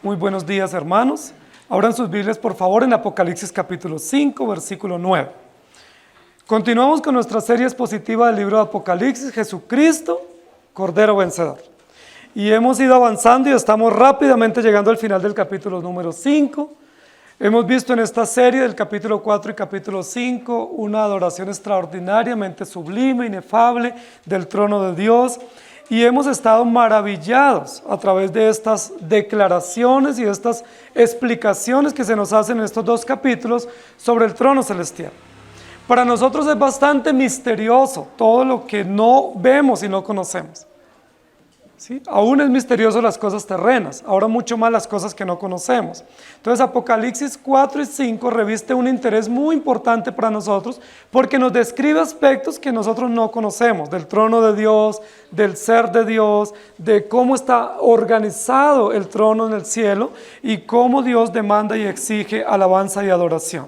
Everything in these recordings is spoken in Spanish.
Muy buenos días, hermanos. Abran sus Biblias, por favor, en Apocalipsis capítulo 5, versículo 9. Continuamos con nuestra serie expositiva del libro de Apocalipsis, Jesucristo, Cordero Vencedor. Y hemos ido avanzando y estamos rápidamente llegando al final del capítulo número 5. Hemos visto en esta serie del capítulo 4 y capítulo 5 una adoración extraordinariamente sublime, inefable del trono de Dios. Y hemos estado maravillados a través de estas declaraciones y de estas explicaciones que se nos hacen en estos dos capítulos sobre el trono celestial. Para nosotros es bastante misterioso todo lo que no vemos y no conocemos. ¿Sí? Aún es misterioso las cosas terrenas, ahora mucho más las cosas que no conocemos. Entonces Apocalipsis 4 y 5 reviste un interés muy importante para nosotros porque nos describe aspectos que nosotros no conocemos, del trono de Dios, del ser de Dios, de cómo está organizado el trono en el cielo y cómo Dios demanda y exige alabanza y adoración.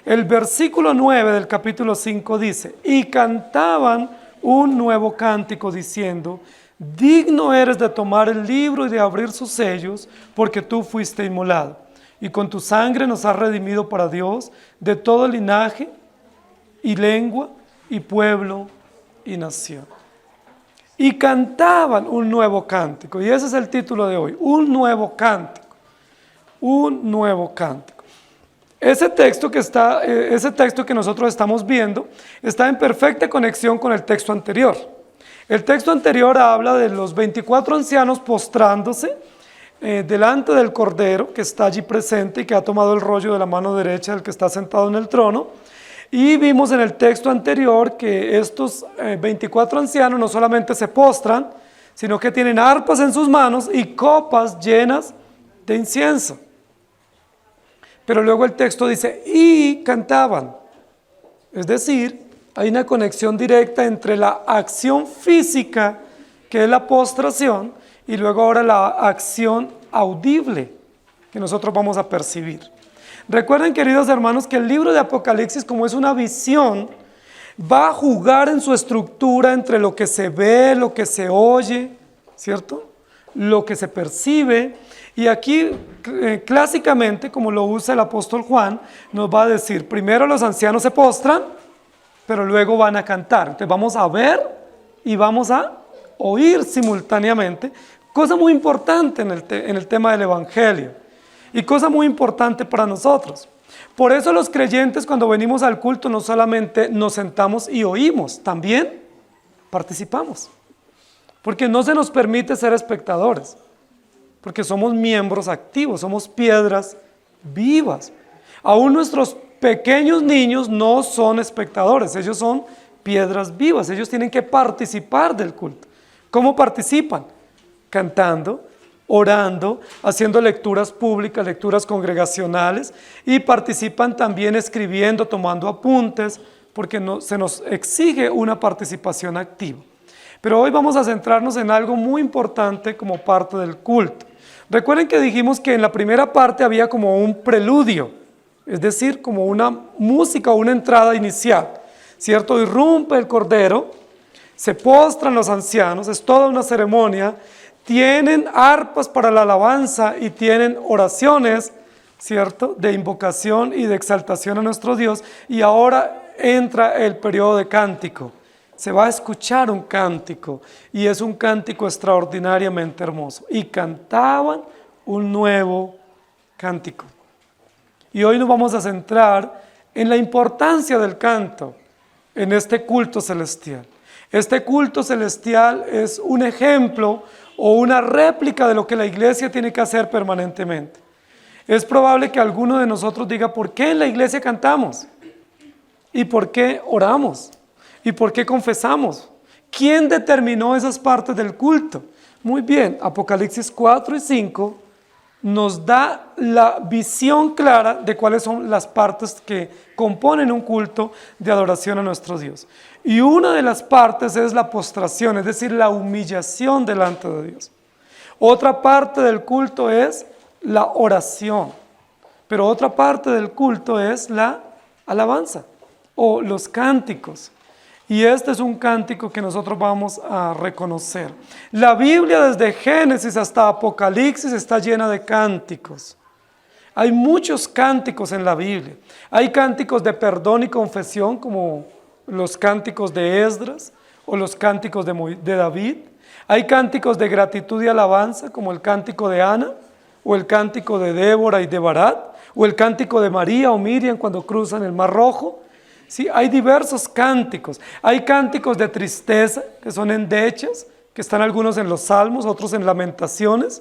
El versículo 9 del capítulo 5 dice: y cantaban un nuevo cántico diciendo: digno eres de tomar el libro y de abrir sus sellos, porque tú fuiste inmolado, y con tu sangre nos has redimido para Dios de todo linaje, y lengua, y pueblo, y nación. Y cantaban un nuevo cántico, y ese es el título de hoy, un nuevo cántico, un nuevo cántico. Ese texto que nosotros estamos viendo está en perfecta conexión con el texto anterior. El texto anterior habla de los 24 ancianos postrándose delante del Cordero que está allí presente y que ha tomado el rollo de la mano derecha del que está sentado en el trono. Y vimos en el texto anterior que estos 24 ancianos no solamente se postran, sino que tienen arpas en sus manos y copas llenas de incienso. Pero luego el texto dice: y cantaban. Es decir, hay una conexión directa entre la acción física, que es la postración, y luego ahora la acción audible que nosotros vamos a percibir. Recuerden, queridos hermanos, que el libro de Apocalipsis, como es una visión, va a jugar en su estructura entre lo que se ve, lo que se oye, ¿cierto? Lo que se percibe. Y aquí, clásicamente, como lo usa el apóstol Juan, nos va a decir: primero los ancianos se postran, pero luego van a cantar. Entonces vamos a ver y vamos a oír simultáneamente, cosa muy importante en el tema del Evangelio y cosa muy importante para nosotros. Por eso los creyentes, cuando venimos al culto, no solamente nos sentamos y oímos, también participamos, porque no se nos permite ser espectadores, porque somos miembros activos, somos piedras vivas. Aún nuestros pequeños niños no son espectadores, ellos son piedras vivas, ellos tienen que participar del culto. ¿Cómo participan? Cantando, orando, haciendo lecturas públicas, lecturas congregacionales, y participan también escribiendo, tomando apuntes, porque se nos exige una participación activa. Pero hoy vamos a centrarnos en algo muy importante como parte del culto. Recuerden que dijimos que en la primera parte había como un preludio, es decir, como una música o una entrada inicial, ¿cierto? Irrumpe el Cordero, se postran los ancianos, es toda una ceremonia, tienen arpas para la alabanza y tienen oraciones, ¿cierto?, de invocación y de exaltación a nuestro Dios, y ahora entra el periodo de cántico. Se va a escuchar un cántico, y es un cántico extraordinariamente hermoso. Y cantaban un nuevo cántico. Y hoy nos vamos a centrar en la importancia del canto en este culto celestial. Este culto celestial es un ejemplo o una réplica de lo que la iglesia tiene que hacer permanentemente. Es probable que alguno de nosotros diga: ¿por qué en la iglesia cantamos? ¿Y por qué oramos? ¿Y por qué confesamos? ¿Quién determinó esas partes del culto? Muy bien, Apocalipsis 4 y 5 nos da la visión clara de cuáles son las partes que componen un culto de adoración a nuestro Dios. Y una de las partes es la postración, es decir, la humillación delante de Dios. Otra parte del culto es la oración, pero otra parte del culto es la alabanza o los cánticos. Y este es un cántico que nosotros vamos a reconocer. La Biblia desde Génesis hasta Apocalipsis está llena de cánticos. Hay muchos cánticos en la Biblia. Hay cánticos de perdón y confesión como los cánticos de Esdras o los cánticos de David. Hay cánticos de gratitud y alabanza como el cántico de Ana o el cántico de Débora y de Barat o el cántico de María o Miriam cuando cruzan el Mar Rojo. Sí, hay diversos cánticos. Hay cánticos de tristeza que son endechas, que están algunos en los Salmos, otros en Lamentaciones.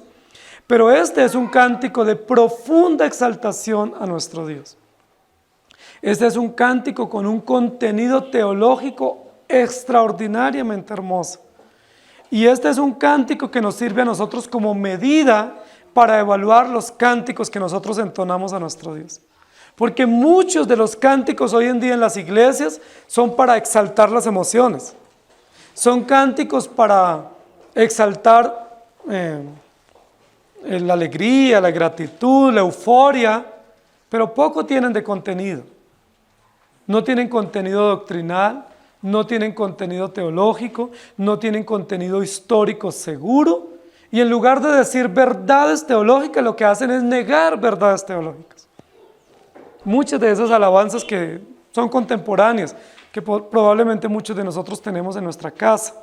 Pero este es un cántico de profunda exaltación a nuestro Dios. Este es un cántico con un contenido teológico extraordinariamente hermoso. Y este es un cántico que nos sirve a nosotros como medida para evaluar los cánticos que nosotros entonamos a nuestro Dios. Porque muchos de los cánticos hoy en día en las iglesias son para exaltar las emociones. Son cánticos para exaltar la alegría, la gratitud, la euforia, pero poco tienen de contenido. No tienen contenido doctrinal, no tienen contenido teológico, no tienen contenido histórico seguro, y en lugar de decir verdades teológicas, lo que hacen es negar verdades teológicas. Muchas de esas alabanzas que son contemporáneas, que probablemente muchos de nosotros tenemos en nuestra casa.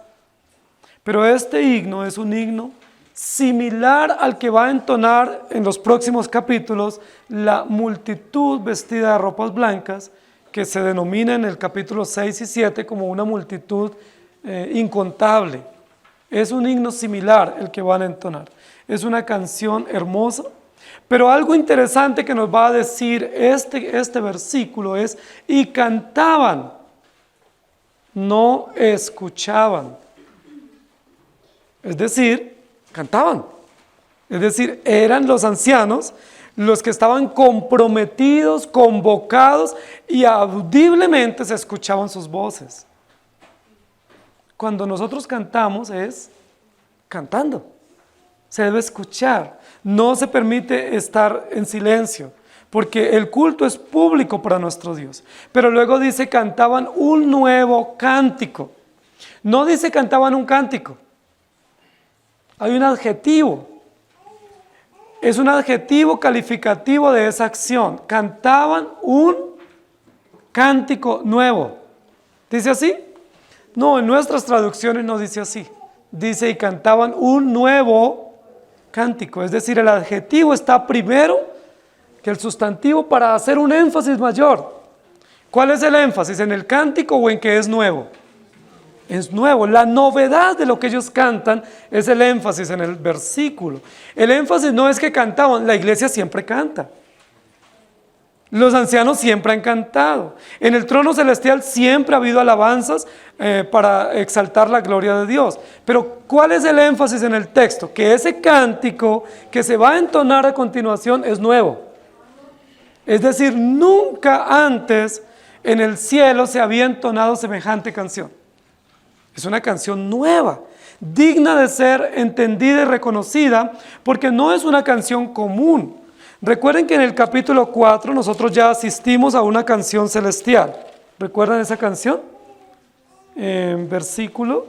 Pero este himno es un himno similar al que va a entonar en los próximos capítulos la multitud vestida de ropas blancas, que se denomina en el capítulo 6 y 7 como una multitud incontable. Es un himno similar el que van a entonar. Es una canción hermosa, pero algo interesante que nos va a decir este versículo es: y cantaban, no escuchaban. Es decir, cantaban. Es decir, eran los ancianos los que estaban comprometidos, convocados, y audiblemente se escuchaban sus voces. Cuando nosotros cantamos es cantando. Se debe escuchar. No se permite estar en silencio, porque el culto es público para nuestro Dios. Pero luego dice cantaban un nuevo cántico. No dice cantaban un cántico. Hay un adjetivo. Es un adjetivo calificativo de esa acción. Cantaban un cántico nuevo. ¿Dice así? No, en nuestras traducciones no dice así. Dice y cantaban un nuevo cántico. Es decir, el adjetivo está primero que el sustantivo para hacer un énfasis mayor. ¿Cuál es el énfasis? ¿En el cántico o en que es nuevo? Es nuevo. La novedad de lo que ellos cantan es el énfasis en el versículo. El énfasis no es que cantaban, la iglesia siempre canta. Los ancianos siempre han cantado. En el trono celestial siempre ha habido alabanzas para exaltar la gloria de Dios. Pero ¿cuál es el énfasis en el texto? Que ese cántico que se va a entonar a continuación es nuevo. Es decir, nunca antes en el cielo se había entonado semejante canción. Es una canción nueva, digna de ser entendida y reconocida, porque no es una canción común. Recuerden que en el capítulo 4 nosotros ya asistimos a una canción celestial. ¿Recuerdan esa canción? En versículo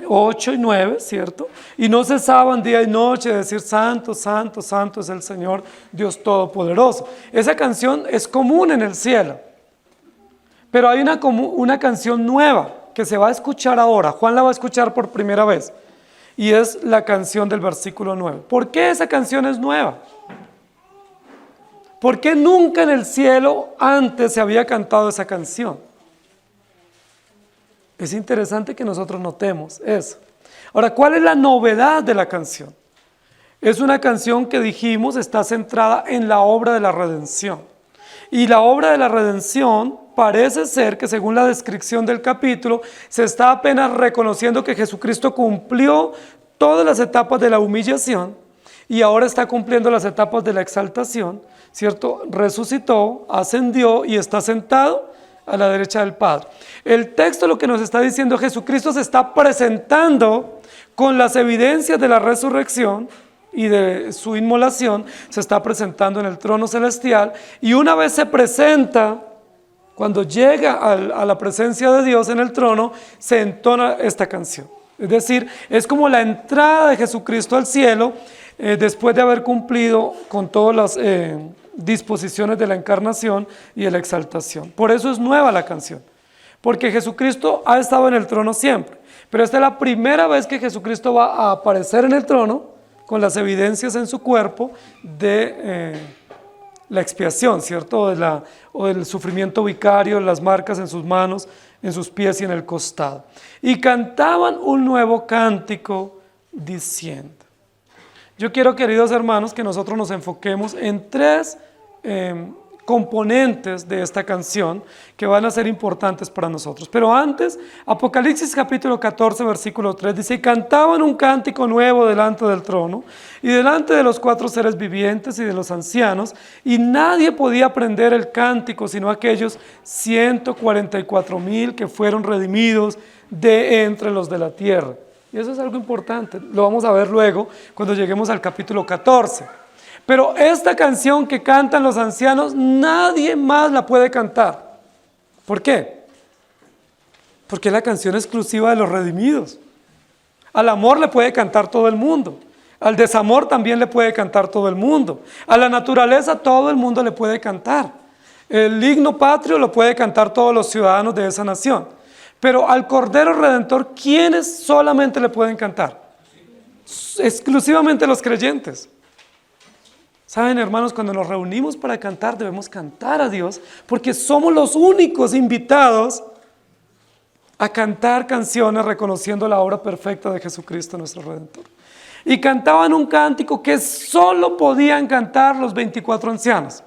8 y 9, ¿cierto? Y no cesaban día y noche de decir santo, santo, santo es el Señor Dios Todopoderoso. Esa canción es común en el cielo. Pero hay una canción nueva que se va a escuchar ahora. Juan la va a escuchar por primera vez. Y es la canción del versículo 9. ¿Por qué esa canción es nueva? ¿Por qué nunca en el cielo antes se había cantado esa canción? Es interesante que nosotros notemos eso. Ahora, ¿cuál es la novedad de la canción? Es una canción que dijimos está centrada en la obra de la redención. Y la obra de la redención parece ser que, según la descripción del capítulo, se está apenas reconociendo que Jesucristo cumplió todas las etapas de la humillación y ahora está cumpliendo las etapas de la exaltación, ¿cierto? Resucitó, ascendió y está sentado a la derecha del Padre. El texto lo que nos está diciendo, Jesucristo se está presentando con las evidencias de la resurrección y de su inmolación, se está presentando en el trono celestial, y una vez se presenta cuando llega a la presencia de Dios en el trono, se entona esta canción. Es decir, es como la entrada de Jesucristo al cielo después de haber cumplido con todas las disposiciones de la encarnación y de la exaltación. Por eso es nueva la canción, porque Jesucristo ha estado en el trono siempre, pero esta es la primera vez que Jesucristo va a aparecer en el trono con las evidencias en su cuerpo de la expiación, ¿cierto? O del sufrimiento vicario, las marcas en sus manos, en sus pies y en el costado. Y cantaban un nuevo cántico diciendo. Yo quiero, queridos hermanos, que nosotros nos enfoquemos en tres componentes de esta canción que van a ser importantes para nosotros. Pero antes, Apocalipsis capítulo 14, versículo 3 dice: y cantaban un cántico nuevo delante del trono y delante de los 4 seres vivientes y de los ancianos, y nadie podía aprender el cántico sino aquellos 144,000 que fueron redimidos de entre los de la tierra. Y eso es algo importante, lo vamos a ver luego cuando lleguemos al capítulo 14. Pero esta canción que cantan los ancianos, nadie más la puede cantar. ¿Por qué? Porque es la canción exclusiva de los redimidos. Al amor le puede cantar todo el mundo. Al desamor también le puede cantar todo el mundo. A la naturaleza todo el mundo le puede cantar. El himno patrio lo puede cantar todos los ciudadanos de esa nación. Pero al Cordero Redentor, ¿quiénes solamente le pueden cantar? Exclusivamente los creyentes. Saben, hermanos, cuando nos reunimos para cantar, debemos cantar a Dios, porque somos los únicos invitados a cantar canciones reconociendo la obra perfecta de Jesucristo nuestro Redentor. Y cantaban un cántico que solo podían cantar los 24 ancianos.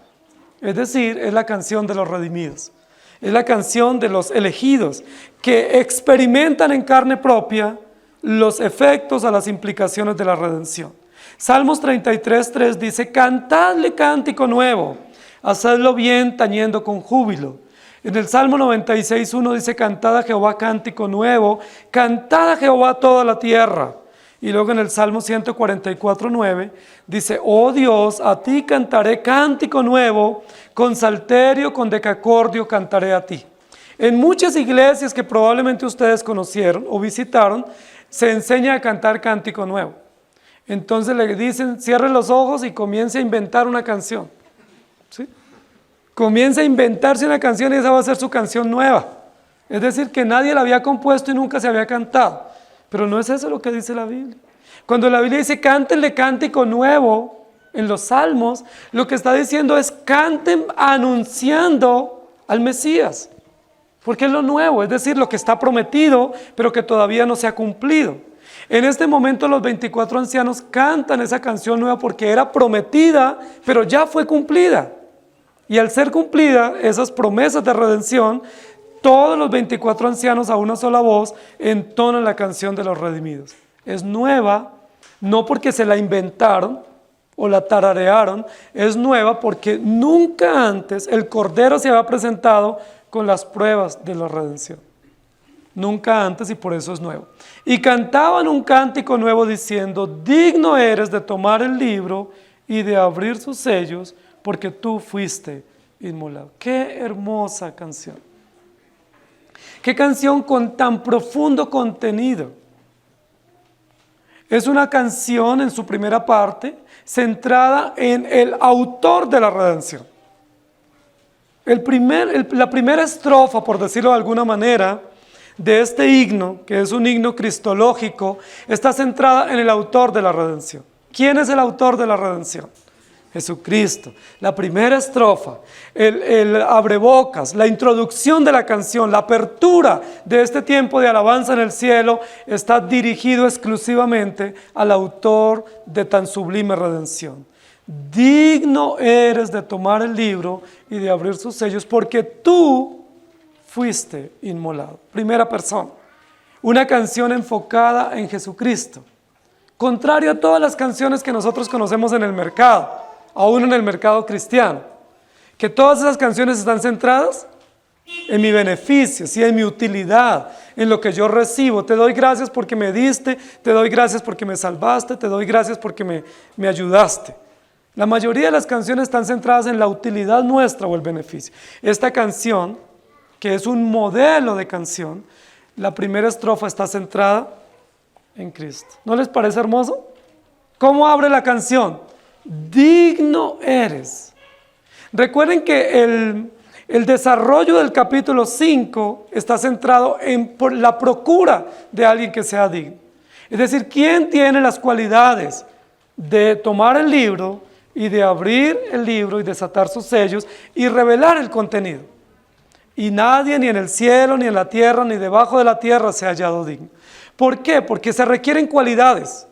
Es decir, es la canción de los redimidos. Es la canción de los elegidos que experimentan en carne propia los efectos a las implicaciones de la redención. Salmos 33:3 dice: cantadle cántico nuevo, hacedlo bien tañendo con júbilo. En el Salmo 96:1 dice: cantad a Jehová cántico nuevo, cantad a Jehová toda la tierra. Y luego en el Salmo 144:9 dice: oh Dios, a ti cantaré cántico nuevo, con salterio, con decacordio cantaré a ti. En muchas iglesias que probablemente ustedes conocieron o visitaron, se enseña a cantar cántico nuevo. Entonces le dicen: cierre los ojos y comience a inventar una canción. ¿Sí? Comienza a inventarse una canción y esa va a ser su canción nueva. Es decir, que nadie la había compuesto y nunca se había cantado. Pero no es eso lo que dice la Biblia. Cuando la Biblia dice cántenle cántico nuevo en los salmos, lo que está diciendo es canten anunciando al Mesías. Porque es lo nuevo, es decir, lo que está prometido, pero que todavía no se ha cumplido. En este momento los 24 ancianos cantan esa canción nueva porque era prometida, pero ya fue cumplida. Y al ser cumplida, esas promesas de redención, todos los 24 ancianos a una sola voz entonan la canción de los redimidos. Es nueva, no porque se la inventaron o la tararearon, es nueva porque nunca antes el Cordero se había presentado con las pruebas de la redención. Nunca antes, y por eso es nuevo. Y cantaban un cántico nuevo diciendo: digno eres de tomar el libro y de abrir sus sellos, porque tú fuiste inmolado. Qué hermosa canción. Qué canción con tan profundo contenido. Es una canción en su primera parte centrada en el autor de la redención. La primera estrofa, por decirlo de alguna manera, de este himno, que es un himno cristológico, está centrada en el autor de la redención. ¿Quién es el autor de la redención? Jesucristo. La primera estrofa, el abrebocas, la introducción de la canción, la apertura de este tiempo de alabanza en el cielo está dirigido exclusivamente al autor de tan sublime redención. Digno eres de tomar el libro y de abrir sus sellos, porque tú fuiste inmolado. Primera persona. Una canción enfocada en Jesucristo. Contrario a todas las canciones que nosotros conocemos en el mercado, aún en el mercado cristiano, que todas esas canciones están centradas en mi beneficio, ¿sí? En mi utilidad, en lo que yo recibo. Te doy gracias porque me diste, te doy gracias porque me salvaste, te doy gracias porque me ayudaste. La mayoría de las canciones están centradas en la utilidad nuestra o el beneficio. Esta canción que es un modelo de canción, la primera estrofa está centrada en Cristo. ¿No les parece hermoso? ¿Cómo abre la canción? Digno eres. Recuerden que el desarrollo del capítulo 5 está centrado en la procura de alguien que sea digno. Es decir, ¿quién tiene las cualidades de tomar el libro y de abrir el libro y desatar sus sellos y revelar el contenido? Y nadie, ni en el cielo, ni en la tierra, ni debajo de la tierra se ha hallado digno. ¿Por qué? Porque se requieren cualidades.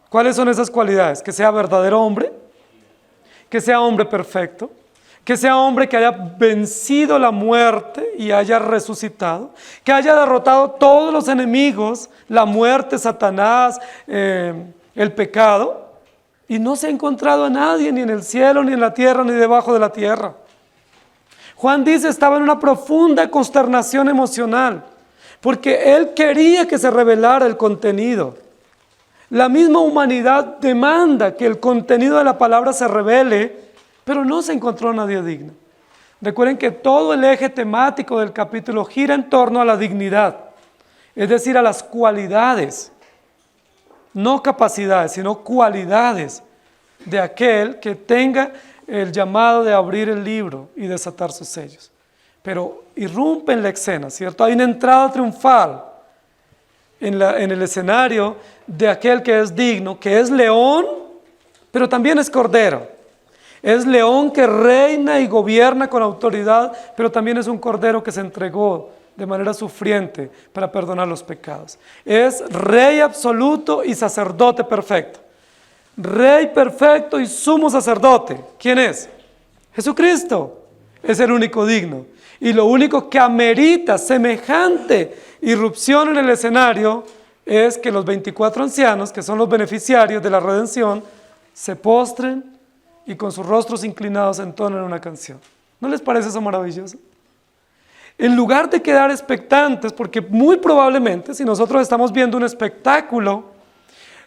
¿Cuáles son esas cualidades? Que sea verdadero hombre, que sea hombre perfecto, que sea hombre que haya vencido la muerte y haya resucitado, que haya derrotado todos los enemigos, la muerte, Satanás, el pecado, y no se ha encontrado a nadie, ni en el cielo, ni en la tierra, ni debajo de la tierra. Juan dice, estaba en una profunda consternación emocional, porque él quería que se revelara el contenido. La misma humanidad demanda que el contenido de la palabra se revele, pero no se encontró nadie digno. Recuerden que todo el eje temático del capítulo gira en torno a la dignidad, es decir, a las cualidades, no capacidades, sino cualidades de aquel que tenga el llamado de abrir el libro y desatar sus sellos. Pero irrumpe en la escena, ¿cierto? Hay una entrada triunfal en el escenario de aquel que es digno, que es león, pero también es cordero. Es león que reina y gobierna con autoridad, pero también es un cordero que se entregó de manera sufriente para perdonar los pecados. Es rey absoluto y sacerdote perfecto. Rey perfecto y sumo sacerdote. ¿Quién es? Jesucristo. Es el único digno. Y lo único que amerita semejante irrupción en el escenario es que los 24 ancianos, que son los beneficiarios de la redención, se postren y con sus rostros inclinados entonen una canción. ¿No les parece eso maravilloso? En lugar de quedar expectantes, porque muy probablemente si nosotros estamos viendo un espectáculo,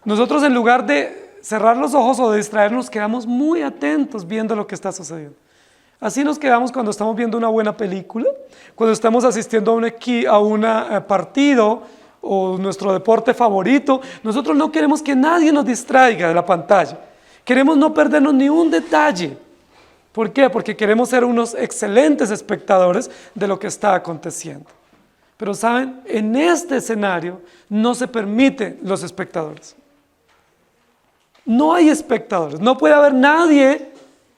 nosotros en lugar de cerrar los ojos o de distraernos, quedamos muy atentos viendo lo que está sucediendo. Así nos quedamos cuando estamos viendo una buena película, cuando estamos asistiendo a un partido o nuestro deporte favorito. Nosotros no queremos que nadie nos distraiga de la pantalla. Queremos no perdernos ni un detalle. ¿Por qué? Porque queremos ser unos excelentes espectadores de lo que está aconteciendo. Pero ¿saben? En este escenario no se permiten los espectadores. No hay espectadores, no puede haber nadie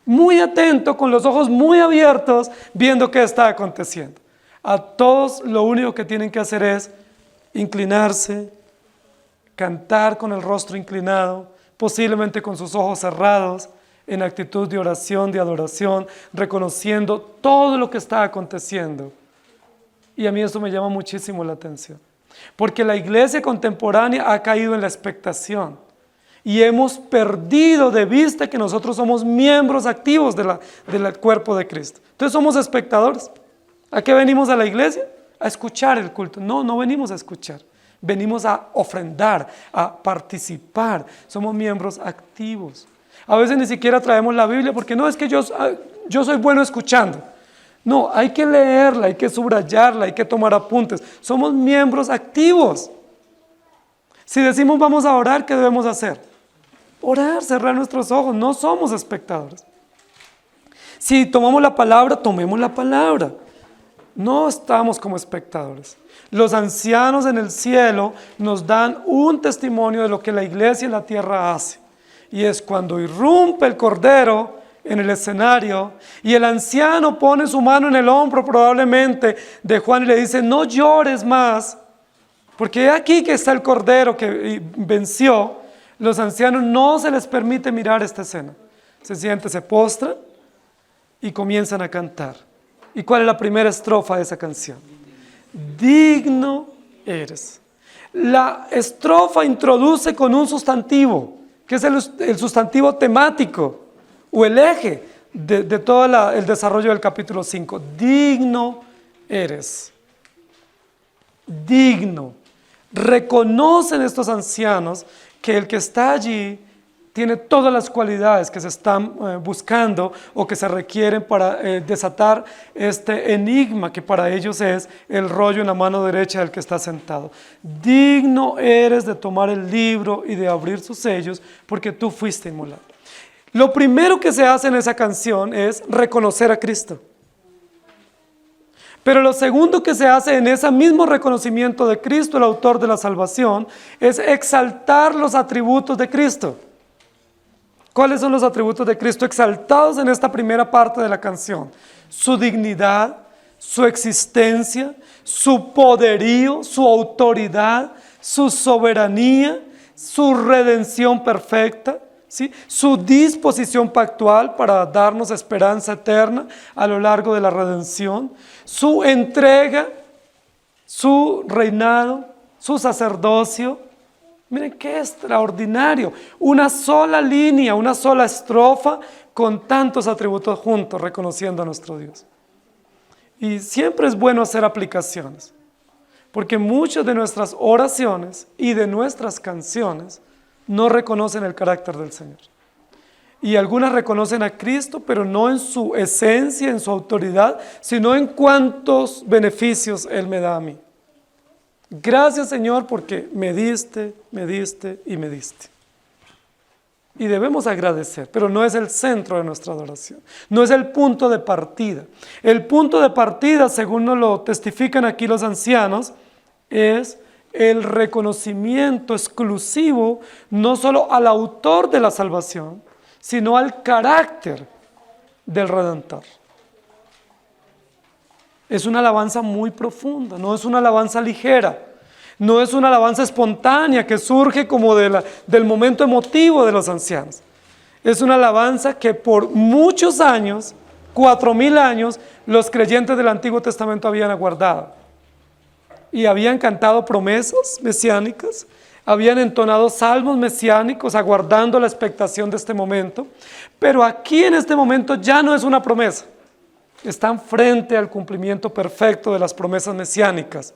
muy atento, con los ojos muy abiertos, viendo qué está aconteciendo. A todos lo único que tienen que hacer es inclinarse, cantar con el rostro inclinado, posiblemente con sus ojos cerrados, en actitud de oración, de adoración, reconociendo todo lo que está aconteciendo. Y a mí eso me llama muchísimo la atención, porque la iglesia contemporánea ha caído en la expectación y hemos perdido de vista que nosotros somos miembros activos del cuerpo de Cristo. Entonces somos espectadores. ¿A qué venimos a la iglesia? A escuchar el culto. No, no venimos a escuchar. Venimos a ofrendar, a participar. Somos miembros activos. A veces ni siquiera traemos la Biblia porque no, es que yo soy bueno escuchando. No, hay que leerla, hay que subrayarla, hay que tomar apuntes. Somos miembros activos. Si decimos vamos a orar, ¿qué debemos hacer? Orar, cerrar nuestros ojos. No somos espectadores. Si tomamos la palabra, tomemos la palabra. No estamos como espectadores. Los ancianos en el cielo nos dan un testimonio de lo que la iglesia en la tierra hace. Y es cuando irrumpe el Cordero en el escenario y el anciano pone su mano en el hombro probablemente de Juan y le dice, no llores más, porque aquí que está el Cordero que venció. Los ancianos no se les permite mirar esta escena. Se postran y comienzan a cantar. ¿Y cuál es la primera estrofa de esa canción? Digno eres. La estrofa introduce con un sustantivo, que es el sustantivo temático o el eje de todo el desarrollo del capítulo 5. Digno eres. Digno. Reconocen estos ancianos que el que está allí tiene todas las cualidades que se están buscando o que se requieren para desatar este enigma que para ellos es el rollo en la mano derecha del que está sentado. Digno eres de tomar el libro y de abrir sus sellos, porque tú fuiste inmolado. Lo primero que se hace en esa canción es reconocer a Cristo. Pero lo segundo que se hace en ese mismo reconocimiento de Cristo, el autor de la salvación, es exaltar los atributos de Cristo. ¿Cuáles son los atributos de Cristo exaltados en esta primera parte de la canción? Su dignidad, su existencia, su poderío, su autoridad, su soberanía, su redención perfecta, ¿sí? Su disposición pactual para darnos esperanza eterna a lo largo de la redención, su entrega, su reinado, su sacerdocio. Miren qué extraordinario, una sola línea, una sola estrofa con tantos atributos juntos, reconociendo a nuestro Dios. Y siempre es bueno hacer aplicaciones, porque muchas de nuestras oraciones y de nuestras canciones no reconocen el carácter del Señor. Y algunas reconocen a Cristo, pero no en su esencia, en su autoridad, sino en cuántos beneficios Él me da a mí. Gracias, Señor, porque me diste y me diste. Y debemos agradecer, pero no es el centro de nuestra adoración, no es el punto de partida. El punto de partida, según nos lo testifican aquí los ancianos, es el reconocimiento exclusivo no solo al autor de la salvación, sino al carácter del Redentor. Es una alabanza muy profunda, no es una alabanza ligera, no es una alabanza espontánea que surge como del momento emotivo de los ancianos. Es una alabanza que por muchos años, 4000 años, los creyentes del Antiguo Testamento habían aguardado. Y habían cantado promesas mesiánicas, habían entonado salmos mesiánicos aguardando la expectación de este momento, pero aquí en este momento ya no es una promesa. Están frente al cumplimiento perfecto de las promesas mesiánicas.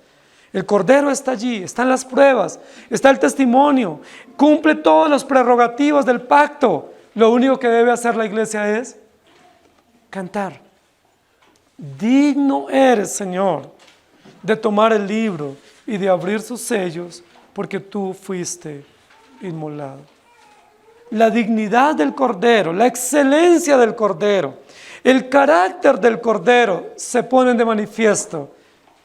El Cordero está allí, están las pruebas, está el testimonio, cumple todas las prerrogativas del pacto. Lo único que debe hacer la iglesia es cantar. Digno eres, Señor, de tomar el libro y de abrir sus sellos, porque tú fuiste inmolado. La dignidad del Cordero, la excelencia del Cordero, el carácter del Cordero se ponen de manifiesto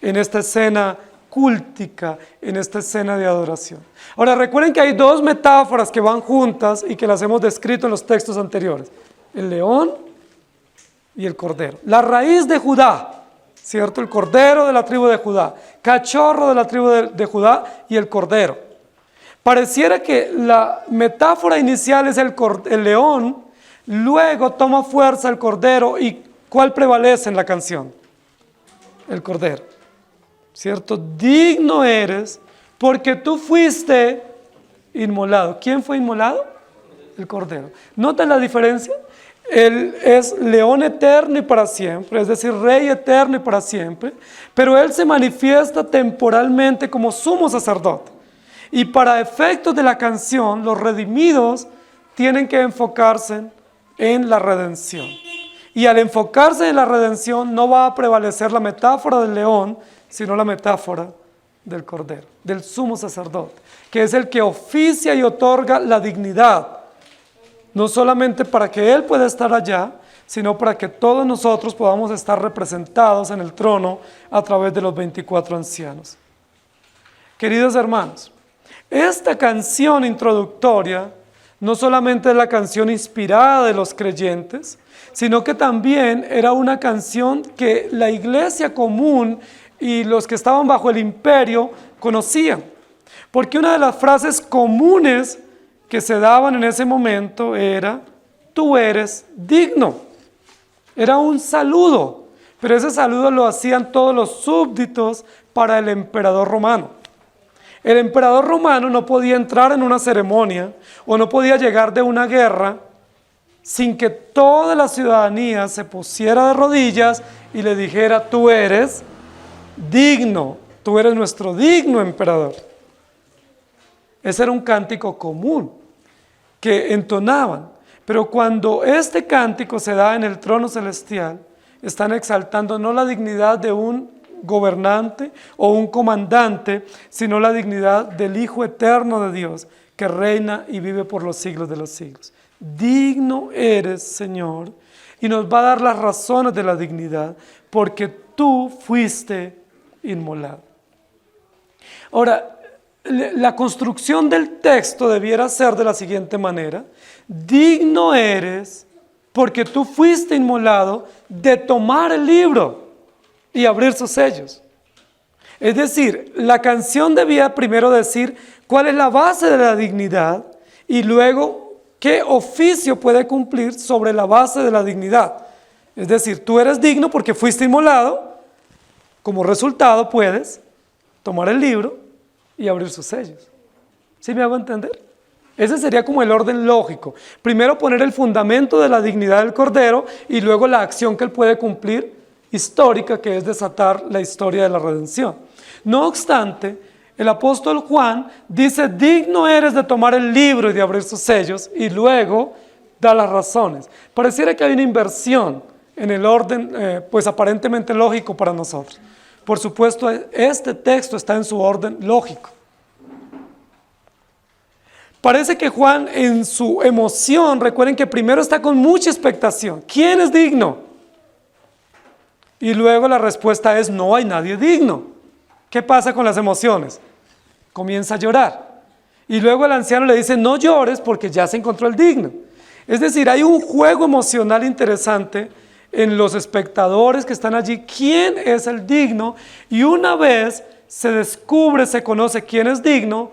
en esta escena cúltica, en esta escena de adoración. Ahora recuerden que hay dos metáforas que van juntas y que las hemos descrito en los textos anteriores: el león y el Cordero. La raíz de Judá, ¿cierto? El Cordero de la tribu de Judá, cachorro de la tribu de Judá y el Cordero. Pareciera que la metáfora inicial es el león. Luego toma fuerza el Cordero. ¿Y cuál prevalece en la canción? El Cordero, ¿cierto? Digno eres porque tú fuiste inmolado. ¿Quién fue inmolado? El Cordero. ¿Notan la diferencia? Él es león eterno y para siempre, es decir, rey eterno y para siempre, pero Él se manifiesta temporalmente como sumo sacerdote. Y para efectos de la canción, los redimidos tienen que enfocarse en la redención. Y al enfocarse en la redención no va a prevalecer la metáfora del león, sino la metáfora del Cordero, del sumo sacerdote, que es el que oficia y otorga la dignidad, no solamente para que Él pueda estar allá, sino para que todos nosotros podamos estar representados en el trono a través de los 24 ancianos. Queridos hermanos, esta canción introductoria no solamente es la canción inspirada de los creyentes, sino que también era una canción que la iglesia común y los que estaban bajo el imperio conocían. Porque una de las frases comunes que se daban en ese momento era: tú eres digno. Era un saludo, pero ese saludo lo hacían todos los súbditos para el emperador romano. El emperador romano no podía entrar en una ceremonia o no podía llegar de una guerra sin que toda la ciudadanía se pusiera de rodillas y le dijera: tú eres digno, tú eres nuestro digno emperador. Ese era un cántico común. que entonaban. Pero cuando este cántico se da en el trono celestial, están exaltando no la dignidad de un gobernante o un comandante, sino la dignidad del Hijo eterno de Dios, que reina y vive por los siglos de los siglos. Digno eres, Señor, y nos va a dar las razones de la dignidad, porque tú fuiste inmolado. Ahora, la construcción del texto debiera ser de la siguiente manera: digno eres, porque tú fuiste inmolado, de tomar el libro y abrir sus sellos. Es decir, la canción debía primero decir cuál es la base de la dignidad y luego qué oficio puede cumplir sobre la base de la dignidad. Es decir, tú eres digno porque fuiste inmolado, como resultado puedes tomar el libro y abrir sus sellos. ¿Sí me hago entender? Ese sería como el orden lógico. Primero poner el fundamento de la dignidad del Cordero y luego la acción que él puede cumplir histórica, que es desatar la historia de la redención. No obstante, el apóstol Juan dice: digno eres de tomar el libro y de abrir sus sellos, y luego da las razones. Pareciera que hay una inversión en el orden, pues aparentemente lógico para nosotros. Por supuesto, este texto está en su orden lógico. Parece que Juan, en su emoción, recuerden que primero está con mucha expectación. ¿Quién es digno? Y luego la respuesta es: no hay nadie digno. ¿Qué pasa con las emociones? Comienza a llorar. Y luego el anciano le dice: no llores porque ya se encontró el digno. Es decir, hay un juego emocional interesante en los espectadores que están allí. ¿Quién es el digno? Y una vez se descubre, se conoce quién es digno,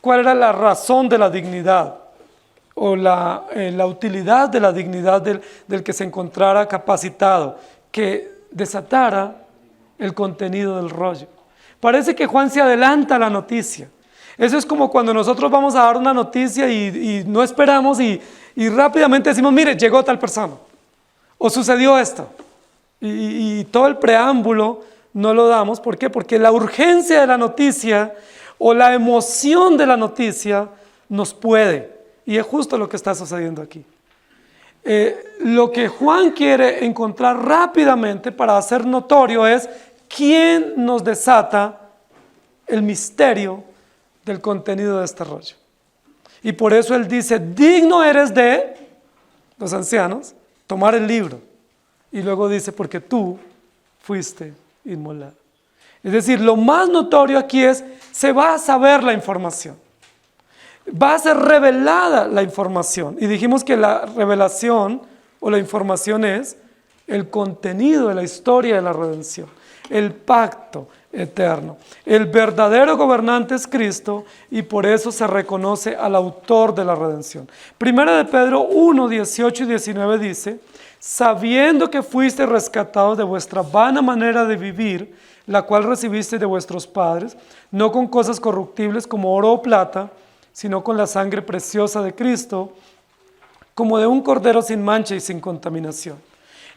cuál era la razón de la dignidad o la utilidad de la dignidad del que se encontrara capacitado, que desatara el contenido del rollo. Parece que Juan se adelanta a la noticia. Eso es como cuando nosotros vamos a dar una noticia y no esperamos y rápidamente decimos: mire, llegó tal persona, o sucedió esto, y todo el preámbulo no lo damos. ¿Por qué? Porque la urgencia de la noticia o la emoción de la noticia nos puede, y es justo lo que está sucediendo aquí. Lo que Juan quiere encontrar rápidamente para hacer notorio es quién nos desata el misterio del contenido de este rollo. Y por eso él dice: digno eres de, los ancianos, tomar el libro. Y luego dice: porque tú fuiste inmolado. Es decir, lo más notorio aquí es: se va a saber la información. Va a ser revelada la información. Y dijimos que la revelación o la información es el contenido de la historia de la redención, el pacto eterno. El verdadero gobernante es Cristo, y por eso se reconoce al autor de la redención. Primera de Pedro 1, 18 y 19 dice: sabiendo que fuiste rescatados de vuestra vana manera de vivir, la cual recibisteis de vuestros padres, no con cosas corruptibles como oro o plata, sino con la sangre preciosa de Cristo, como de un cordero sin mancha y sin contaminación.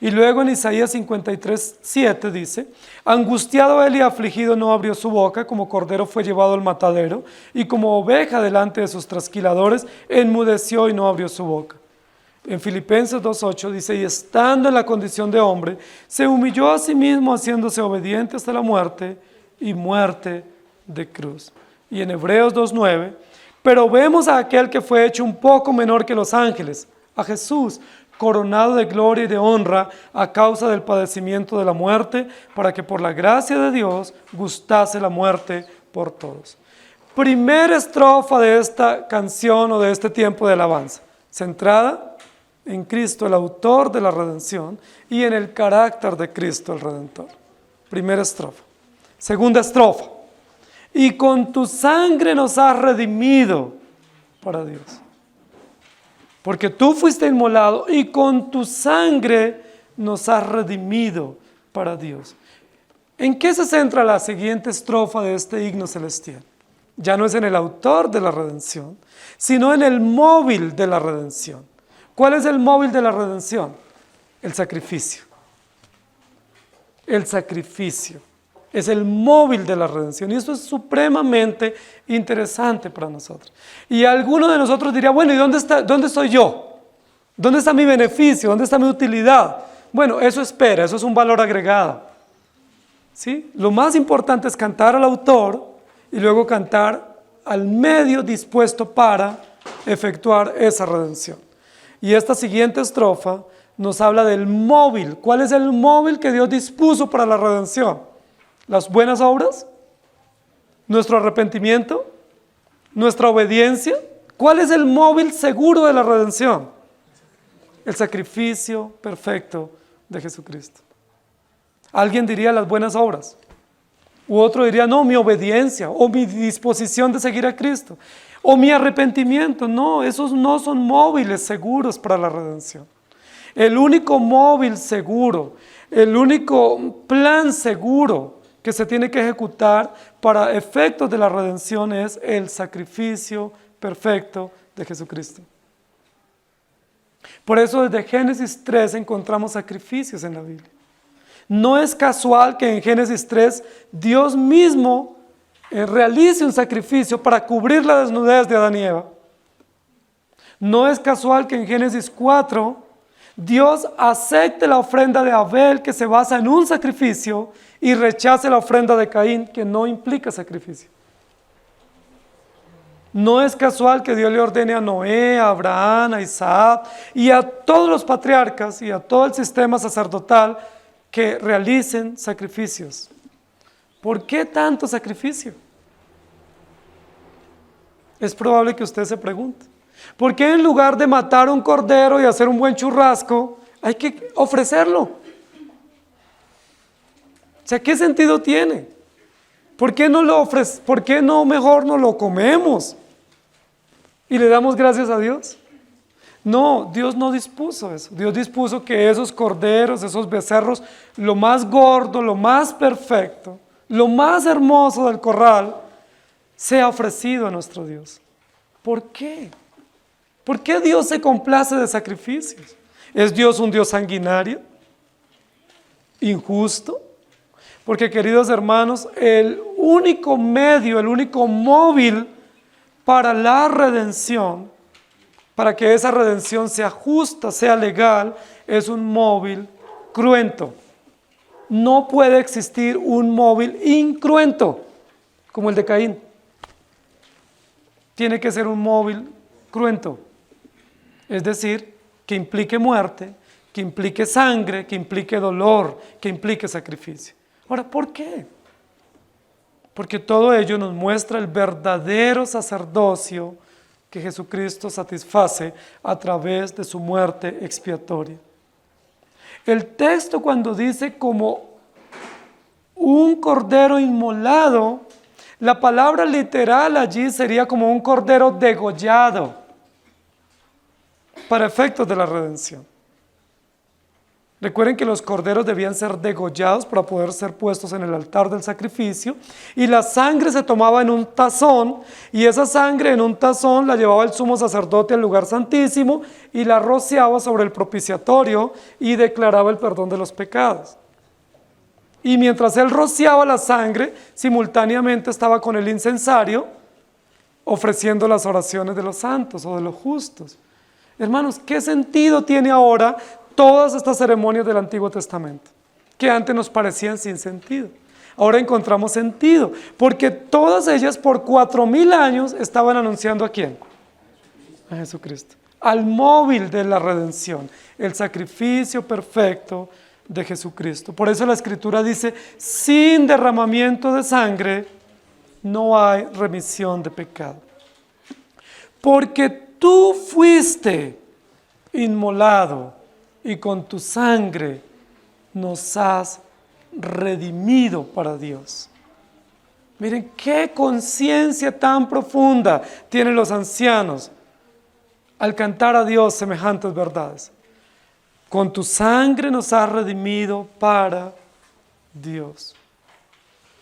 Y luego en Isaías 53, 7 dice: angustiado él y afligido no abrió su boca, como cordero fue llevado al matadero, y como oveja delante de sus trasquiladores, enmudeció y no abrió su boca. En Filipenses 2.8 dice: y estando en la condición de hombre, se humilló a sí mismo, haciéndose obediente hasta la muerte, y muerte de cruz. Y en Hebreos 2.9: pero vemos a aquel que fue hecho un poco menor que los ángeles, a Jesús, coronado de gloria y de honra a causa del padecimiento de la muerte, para que por la gracia de Dios gustase la muerte por todos. Primera estrofa de esta canción o de este tiempo de alabanza, centrada en Cristo, el autor de la redención, y en el carácter de Cristo, el Redentor. Primera estrofa. Segunda estrofa: y con tu sangre nos has redimido para Dios. Porque tú fuiste inmolado y con tu sangre nos has redimido para Dios. ¿En qué se centra la siguiente estrofa de este himno celestial? Ya no es en el autor de la redención, sino en el móvil de la redención. ¿Cuál es el móvil de la redención? El sacrificio. El sacrificio. Es el móvil de la redención y esto es supremamente interesante para nosotros. Y alguno de nosotros diría, bueno, ¿y dónde estoy yo? ¿Dónde está mi beneficio? ¿Dónde está mi utilidad? Bueno, eso espera, eso es un valor agregado. ¿Sí? Lo más importante es cantar al autor y luego cantar al medio dispuesto para efectuar esa redención. Y esta siguiente estrofa nos habla del móvil. ¿Cuál es el móvil que Dios dispuso para la redención? ¿Las buenas obras? ¿Nuestro arrepentimiento? ¿Nuestra obediencia? ¿Cuál es el móvil seguro de la redención? El sacrificio perfecto de Jesucristo. Alguien diría las buenas obras. U otro diría, no, mi obediencia o mi disposición de seguir a Cristo. O mi arrepentimiento. No, esos no son móviles seguros para la redención. El único móvil seguro, el único plan seguro que se tiene que ejecutar para efectos de la redención es el sacrificio perfecto de Jesucristo. Por eso desde Génesis 3 encontramos sacrificios en la Biblia. No es casual que en Génesis 3 Dios mismo realice un sacrificio para cubrir la desnudez de Adán y Eva. No es casual que en Génesis 4 Dios acepte la ofrenda de Abel que se basa en un sacrificio y rechace la ofrenda de Caín que no implica sacrificio. No es casual que Dios le ordene a Noé, a Abraham, a Isaac y a todos los patriarcas y a todo el sistema sacerdotal que realicen sacrificios. ¿Por qué tanto sacrificio? Es probable que usted se pregunte. ¿Por qué en lugar de matar un cordero y hacer un buen churrasco, hay que ofrecerlo? O sea, ¿qué sentido tiene? ¿Por qué no mejor no lo comemos y le damos gracias a Dios? No, Dios no dispuso eso. Dios dispuso que esos corderos, esos becerros, lo más gordo, lo más perfecto, lo más hermoso del corral, sea ofrecido a nuestro Dios. ¿Por qué? ¿Por qué Dios se complace de sacrificios? ¿Es Dios un Dios sanguinario? ¿Injusto? Porque, queridos hermanos, el único medio, el único móvil para la redención, para que esa redención sea justa, sea legal, es un móvil cruento. No puede existir un móvil incruento, como el de Caín. Tiene que ser un móvil cruento. Es decir, que implique muerte, que implique sangre, que implique dolor, que implique sacrificio. Ahora, ¿por qué? Porque todo ello nos muestra el verdadero sacerdocio que Jesucristo satisface a través de su muerte expiatoria. El texto cuando dice como un cordero inmolado, la palabra literal allí sería como un cordero degollado para efectos de la redención. Recuerden que los corderos debían ser degollados para poder ser puestos en el altar del sacrificio y la sangre se tomaba en un tazón y esa sangre en un tazón la llevaba el sumo sacerdote al lugar santísimo y la rociaba sobre el propiciatorio y declaraba el perdón de los pecados. Y mientras él rociaba la sangre, simultáneamente estaba con el incensario ofreciendo las oraciones de los santos o de los justos. Hermanos, ¿qué sentido tiene ahora todas estas ceremonias del Antiguo Testamento? Que antes nos parecían sin sentido. Ahora encontramos sentido, porque todas ellas por 4000 años estaban anunciando ¿a quién? A Jesucristo. Al móvil de la redención, el sacrificio perfecto de Jesucristo. Por eso la Escritura dice, sin derramamiento de sangre no hay remisión de pecado. Porque tú fuiste inmolado y con tu sangre nos has redimido para Dios. Miren qué conciencia tan profunda tienen los ancianos al cantar a Dios semejantes verdades. Con tu sangre nos has redimido para Dios.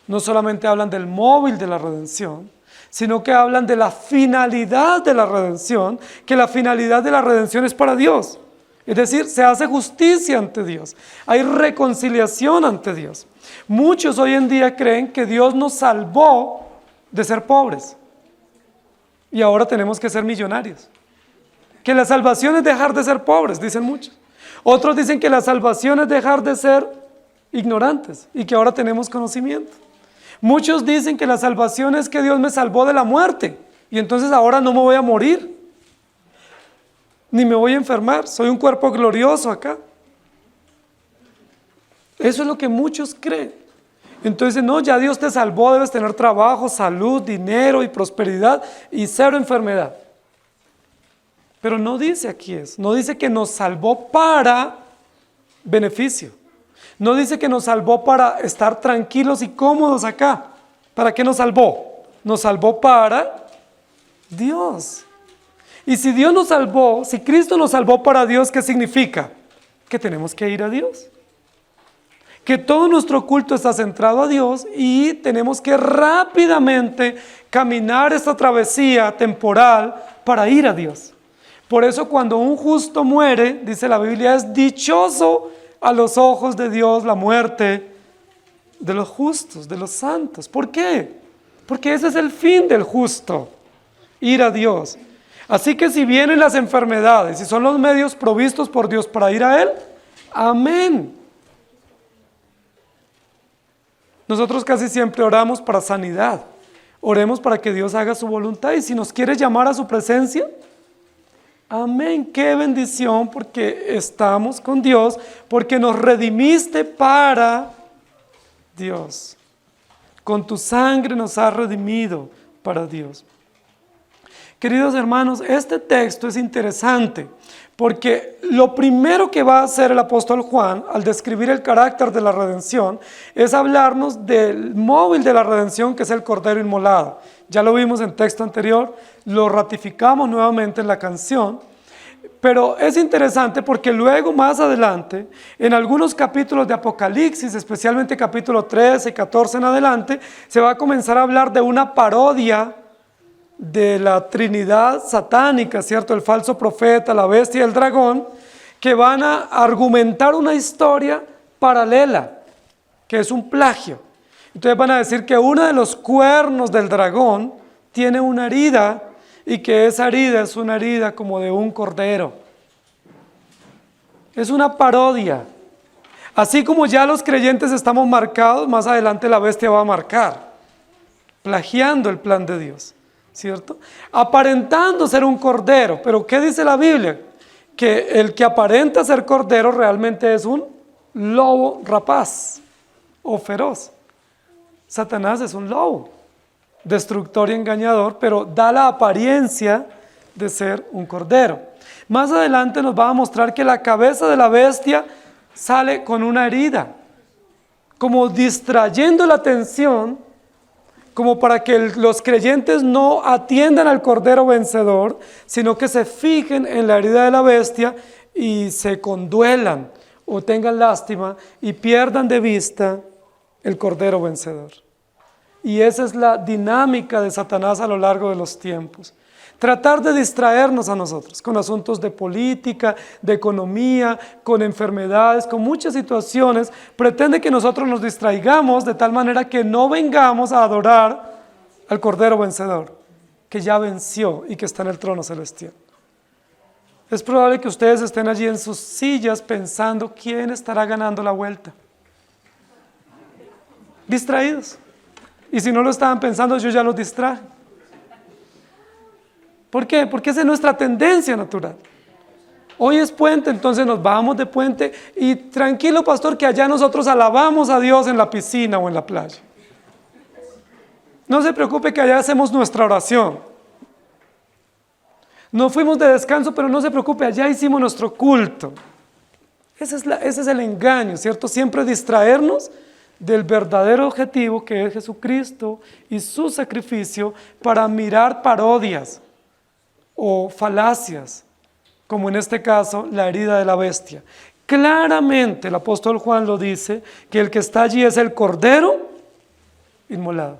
No solamente hablan del móvil de la redención, sino que hablan de la finalidad de la redención, que la finalidad de la redención es para Dios. Es decir, se hace justicia ante Dios. Hay reconciliación ante Dios. Muchos hoy en día creen que Dios nos salvó de ser pobres. Y ahora tenemos que ser millonarios. Que la salvación es dejar de ser pobres, dicen muchos. Otros dicen que la salvación es dejar de ser ignorantes y que ahora tenemos conocimiento. Muchos dicen que la salvación es que Dios me salvó de la muerte y entonces ahora no me voy a morir, ni me voy a enfermar, soy un cuerpo glorioso acá. Eso es lo que muchos creen. Entonces, no, ya Dios te salvó, debes tener trabajo, salud, dinero y prosperidad y cero enfermedad. Pero no dice aquí eso, no dice que nos salvó para beneficio. No dice que nos salvó para estar tranquilos y cómodos acá. ¿Para qué nos salvó? Nos salvó para Dios. Y si Dios nos salvó, si Cristo nos salvó para Dios, ¿qué significa? Que tenemos que ir a Dios. Que todo nuestro culto está centrado a Dios y tenemos que rápidamente caminar esta travesía temporal para ir a Dios. Por eso cuando un justo muere, dice la Biblia, es dichoso a los ojos de Dios la muerte de los justos, de los santos. ¿Por qué? Porque ese es el fin del justo, ir a Dios. Así que si vienen las enfermedades y son los medios provistos por Dios para ir a Él, amén. Nosotros casi siempre oramos para sanidad. Oremos para que Dios haga su voluntad y si nos quiere llamar a su presencia, amén, qué bendición porque estamos con Dios, porque nos redimiste para Dios. Con tu sangre nos has redimido para Dios. Queridos hermanos, este texto es interesante porque lo primero que va a hacer el apóstol Juan al describir el carácter de la redención es hablarnos del móvil de la redención que es el Cordero Inmolado. Ya lo vimos en texto anterior, lo ratificamos nuevamente en la canción, pero es interesante porque luego más adelante, en algunos capítulos de Apocalipsis, especialmente capítulo 13 y 14 en adelante, se va a comenzar a hablar de una parodia de la Trinidad satánica, ¿cierto? El falso profeta, la bestia y el dragón, que van a argumentar una historia paralela, que es un plagio. Entonces van a decir que uno de los cuernos del dragón tiene una herida y que esa herida es una herida como de un cordero. Es una parodia. Así como ya los creyentes estamos marcados, más adelante la bestia va a marcar, plagiando el plan de Dios, ¿cierto? Aparentando ser un cordero, pero ¿qué dice la Biblia? Que el que aparenta ser cordero realmente es un lobo rapaz o feroz. Satanás es un lobo, destructor y engañador, pero da la apariencia de ser un cordero. Más adelante nos va a mostrar que la cabeza de la bestia sale con una herida, como distrayendo la atención, como para que los creyentes no atiendan al cordero vencedor, sino que se fijen en la herida de la bestia y se conduelan o tengan lástima y pierdan de vista el cordero vencedor. Y esa es la dinámica de Satanás a lo largo de los tiempos. Tratar de distraernos a nosotros con asuntos de política, de economía, con enfermedades, con muchas situaciones. Pretende que nosotros nos distraigamos de tal manera que no vengamos a adorar al Cordero vencedor, que ya venció y que está en el trono celestial. Es probable que ustedes estén allí en sus sillas pensando quién estará ganando la vuelta. Distraídos. Y si no lo estaban pensando, yo ya los distraje. ¿Por qué? Porque esa es nuestra tendencia natural. Hoy es puente, entonces nos vamos de puente y tranquilo, pastor, que allá nosotros alabamos a Dios en la piscina o en la playa. No se preocupe que allá hacemos nuestra oración. No fuimos de descanso, pero no se preocupe, allá hicimos nuestro culto. Ese es el engaño, ¿cierto? Siempre distraernos del verdadero objetivo que es Jesucristo y su sacrificio para mirar parodias o falacias, como en este caso la herida de la bestia. Claramente el apóstol Juan lo dice, que el que está allí es el Cordero inmolado,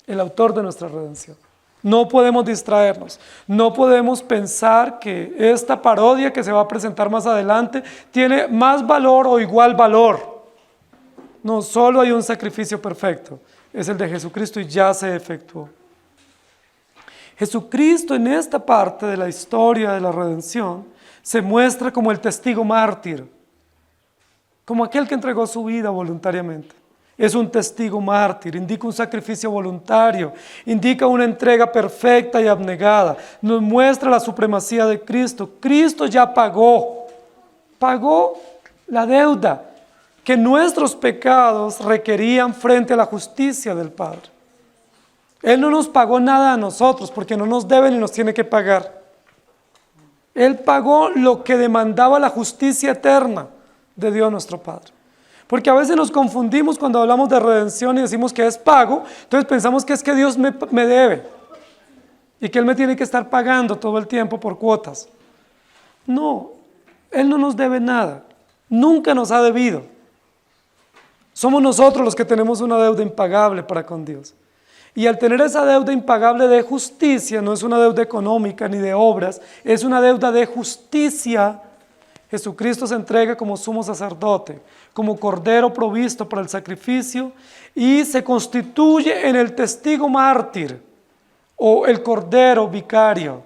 el autor de nuestra redención. No podemos distraernos, no podemos pensar que esta parodia que se va a presentar más adelante tiene más valor o igual valor. No, solo hay un sacrificio perfecto, es el de Jesucristo y ya se efectuó. Jesucristo en esta parte de la historia de la redención se muestra como el testigo mártir, como aquel que entregó su vida voluntariamente. Es un testigo mártir, indica un sacrificio voluntario, indica una entrega perfecta y abnegada, nos muestra la supremacía de Cristo. Cristo ya pagó la deuda que nuestros pecados requerían frente a la justicia del Padre. Él no nos pagó nada a nosotros porque no nos debe ni nos tiene que pagar. Él pagó lo que demandaba la justicia eterna de Dios nuestro Padre. Porque a veces nos confundimos cuando hablamos de redención y decimos que es pago, entonces pensamos que es que Dios me debe y que Él me tiene que estar pagando todo el tiempo por cuotas. No, Él no nos debe nada, nunca nos ha debido. Somos nosotros los que tenemos una deuda impagable para con Dios. Y al tener esa deuda impagable de justicia, no es una deuda económica ni de obras, es una deuda de justicia. Jesucristo se entrega como sumo sacerdote, como cordero provisto para el sacrificio y se constituye en el testigo mártir o el cordero vicario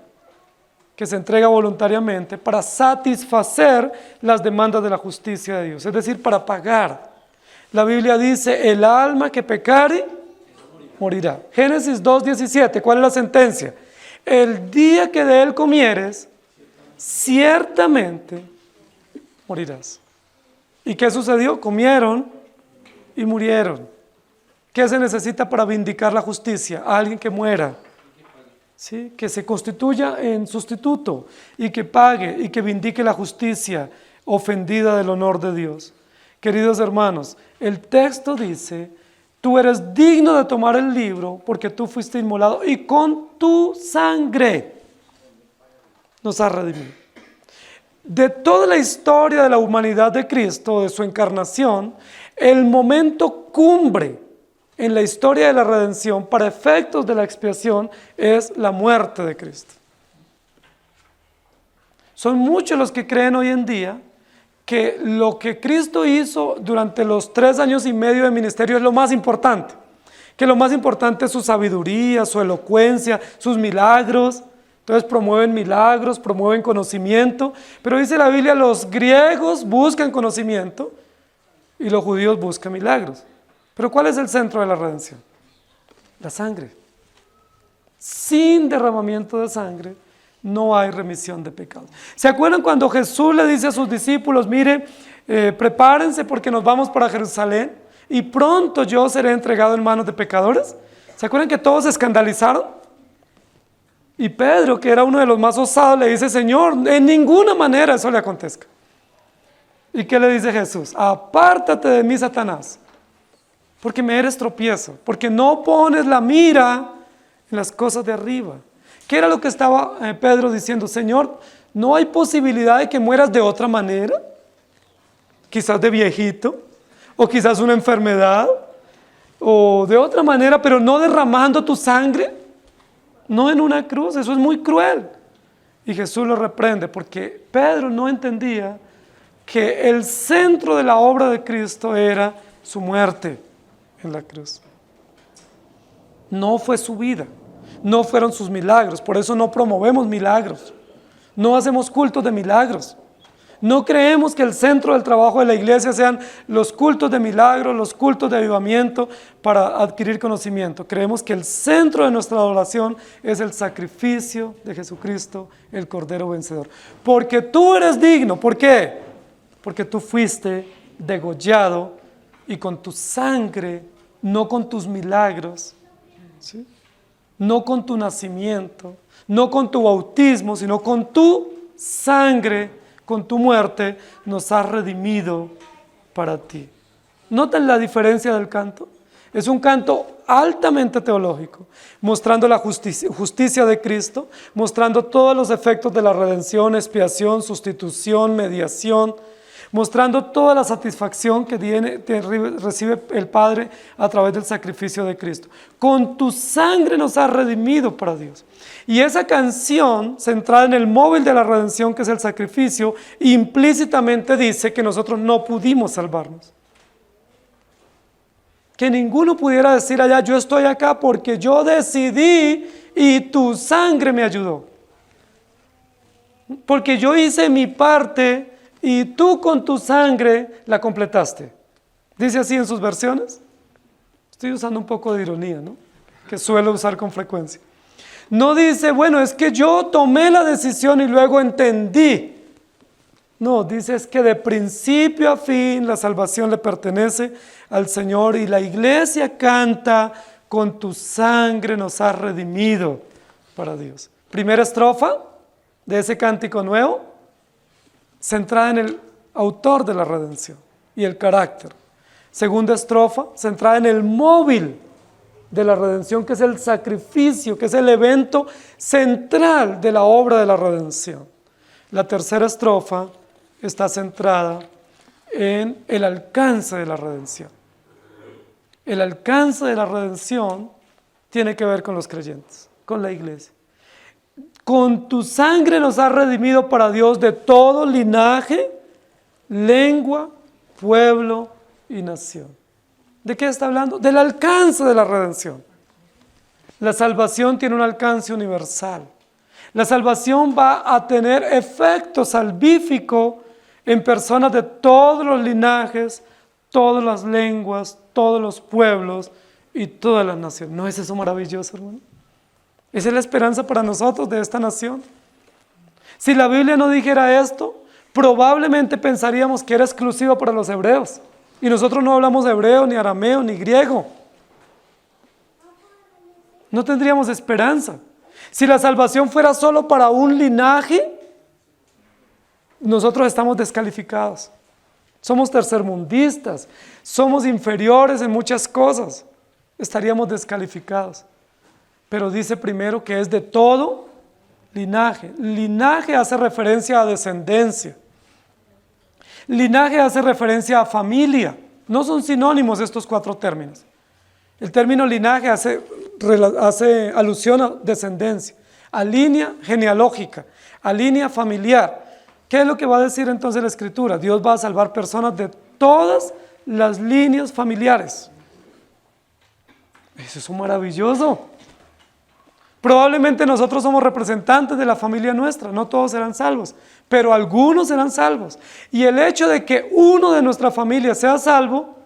que se entrega voluntariamente para satisfacer las demandas de la justicia de Dios, es decir, para pagar. La Biblia dice, el alma que pecare, morirá. Génesis 2:17, ¿cuál es la sentencia? El día que de él comieres, ciertamente morirás. ¿Y qué sucedió? Comieron y murieron. ¿Qué se necesita para vindicar la justicia? Alguien que muera, ¿sí? Que se constituya en sustituto y que pague y que vindique la justicia ofendida del honor de Dios. Queridos hermanos, el texto dice, tú eres digno de tomar el libro porque tú fuiste inmolado y con tu sangre nos has redimido. De toda la historia de la humanidad de Cristo, de su encarnación, el momento cumbre en la historia de la redención para efectos de la expiación es la muerte de Cristo. Son muchos los que creen hoy en día que lo que Cristo hizo durante los 3 años y medio de ministerio es lo más importante, que lo más importante es su sabiduría, su elocuencia, sus milagros. Entonces promueven milagros, promueven conocimiento, pero dice la Biblia, los griegos buscan conocimiento y los judíos buscan milagros. Pero ¿cuál es el centro de la redención? La sangre. Sin derramamiento de sangre no hay remisión de pecados. ¿Se acuerdan cuando Jesús le dice a sus discípulos, mire, prepárense porque nos vamos para Jerusalén y pronto yo seré entregado en manos de pecadores? ¿Se acuerdan que todos se escandalizaron? Y Pedro, que era uno de los más osados, le dice, Señor, en ninguna manera eso le acontezca. ¿Y qué le dice Jesús? Apártate de mí, Satanás, porque me eres tropiezo, porque no pones la mira en las cosas de arriba. ¿Qué era lo que estaba Pedro diciendo? Señor, ¿no hay posibilidad de que mueras de otra manera? Quizás de viejito, o quizás una enfermedad, o de otra manera, pero no derramando tu sangre. No en una cruz, eso es muy cruel. Y Jesús lo reprende porque Pedro no entendía que el centro de la obra de Cristo era su muerte en la cruz. No fue su vida, no fueron sus milagros, por eso no promovemos milagros, no hacemos cultos de milagros. No creemos que el centro del trabajo de la iglesia sean los cultos de milagros, los cultos de avivamiento para adquirir conocimiento. Creemos que el centro de nuestra adoración es el sacrificio de Jesucristo, el Cordero Vencedor. Porque tú eres digno. ¿Por qué? Porque tú fuiste degollado y con tu sangre, no con tus milagros, ¿sí? No con tu nacimiento, no con tu bautismo, sino con tu sangre, con tu muerte, nos has redimido para ti. ¿Notan la diferencia del canto? Es un canto altamente teológico, mostrando la justicia de Cristo, mostrando todos los efectos de la redención, expiación, sustitución, mediación, mostrando toda la satisfacción que recibe el Padre a través del sacrificio de Cristo. Con tu sangre nos has redimido para Dios. Y esa canción, centrada en el móvil de la redención, que es el sacrificio, implícitamente dice que nosotros no pudimos salvarnos. Que ninguno pudiera decir allá, yo estoy acá porque yo decidí y tu sangre me ayudó. Porque yo hice mi parte y tú con tu sangre la completaste. Dice así en sus versiones. Estoy usando un poco de ironía, ¿no? Que suelo usar con frecuencia. No dice, bueno, es que yo tomé la decisión y luego entendí. No, dice es que de principio a fin la salvación le pertenece al Señor y la iglesia canta, con tu sangre nos has redimido para Dios. Primera estrofa de ese cántico nuevo, centrada en el autor de la redención y el carácter. Segunda estrofa, centrada en el móvil de la redención, que es el sacrificio, que es el evento central de la obra de la redención. La tercera estrofa está centrada en el alcance de la redención. El alcance de la redención tiene que ver con los creyentes, con la iglesia. Con tu sangre nos has redimido para Dios de todo linaje, lengua, pueblo y nación. ¿De qué está hablando? Del alcance de la redención. La salvación tiene un alcance universal. La salvación va a tener efecto salvífico en personas de todos los linajes, todas las lenguas, todos los pueblos y todas las naciones. ¿No es eso maravilloso, hermano? Esa es la esperanza para nosotros de esta nación. Si la Biblia no dijera esto, probablemente pensaríamos que era exclusivo para los hebreos. Y nosotros no hablamos hebreo, ni arameo, ni griego. No tendríamos esperanza. Si la salvación fuera solo para un linaje, nosotros estamos descalificados. Somos tercermundistas, somos inferiores en muchas cosas. Estaríamos descalificados. Pero dice primero que es de todo linaje. Linaje hace referencia a descendencia. Linaje hace referencia a familia. No son sinónimos estos cuatro términos. El término linaje hace alusión a descendencia, a línea genealógica, a línea familiar. ¿Qué es lo que va a decir entonces la Escritura? Dios va a salvar personas de todas las líneas familiares. Eso es un maravilloso. Probablemente nosotros somos representantes de la familia nuestra, no todos serán salvos, pero algunos serán salvos. Y el hecho de que uno de nuestra familia sea salvo,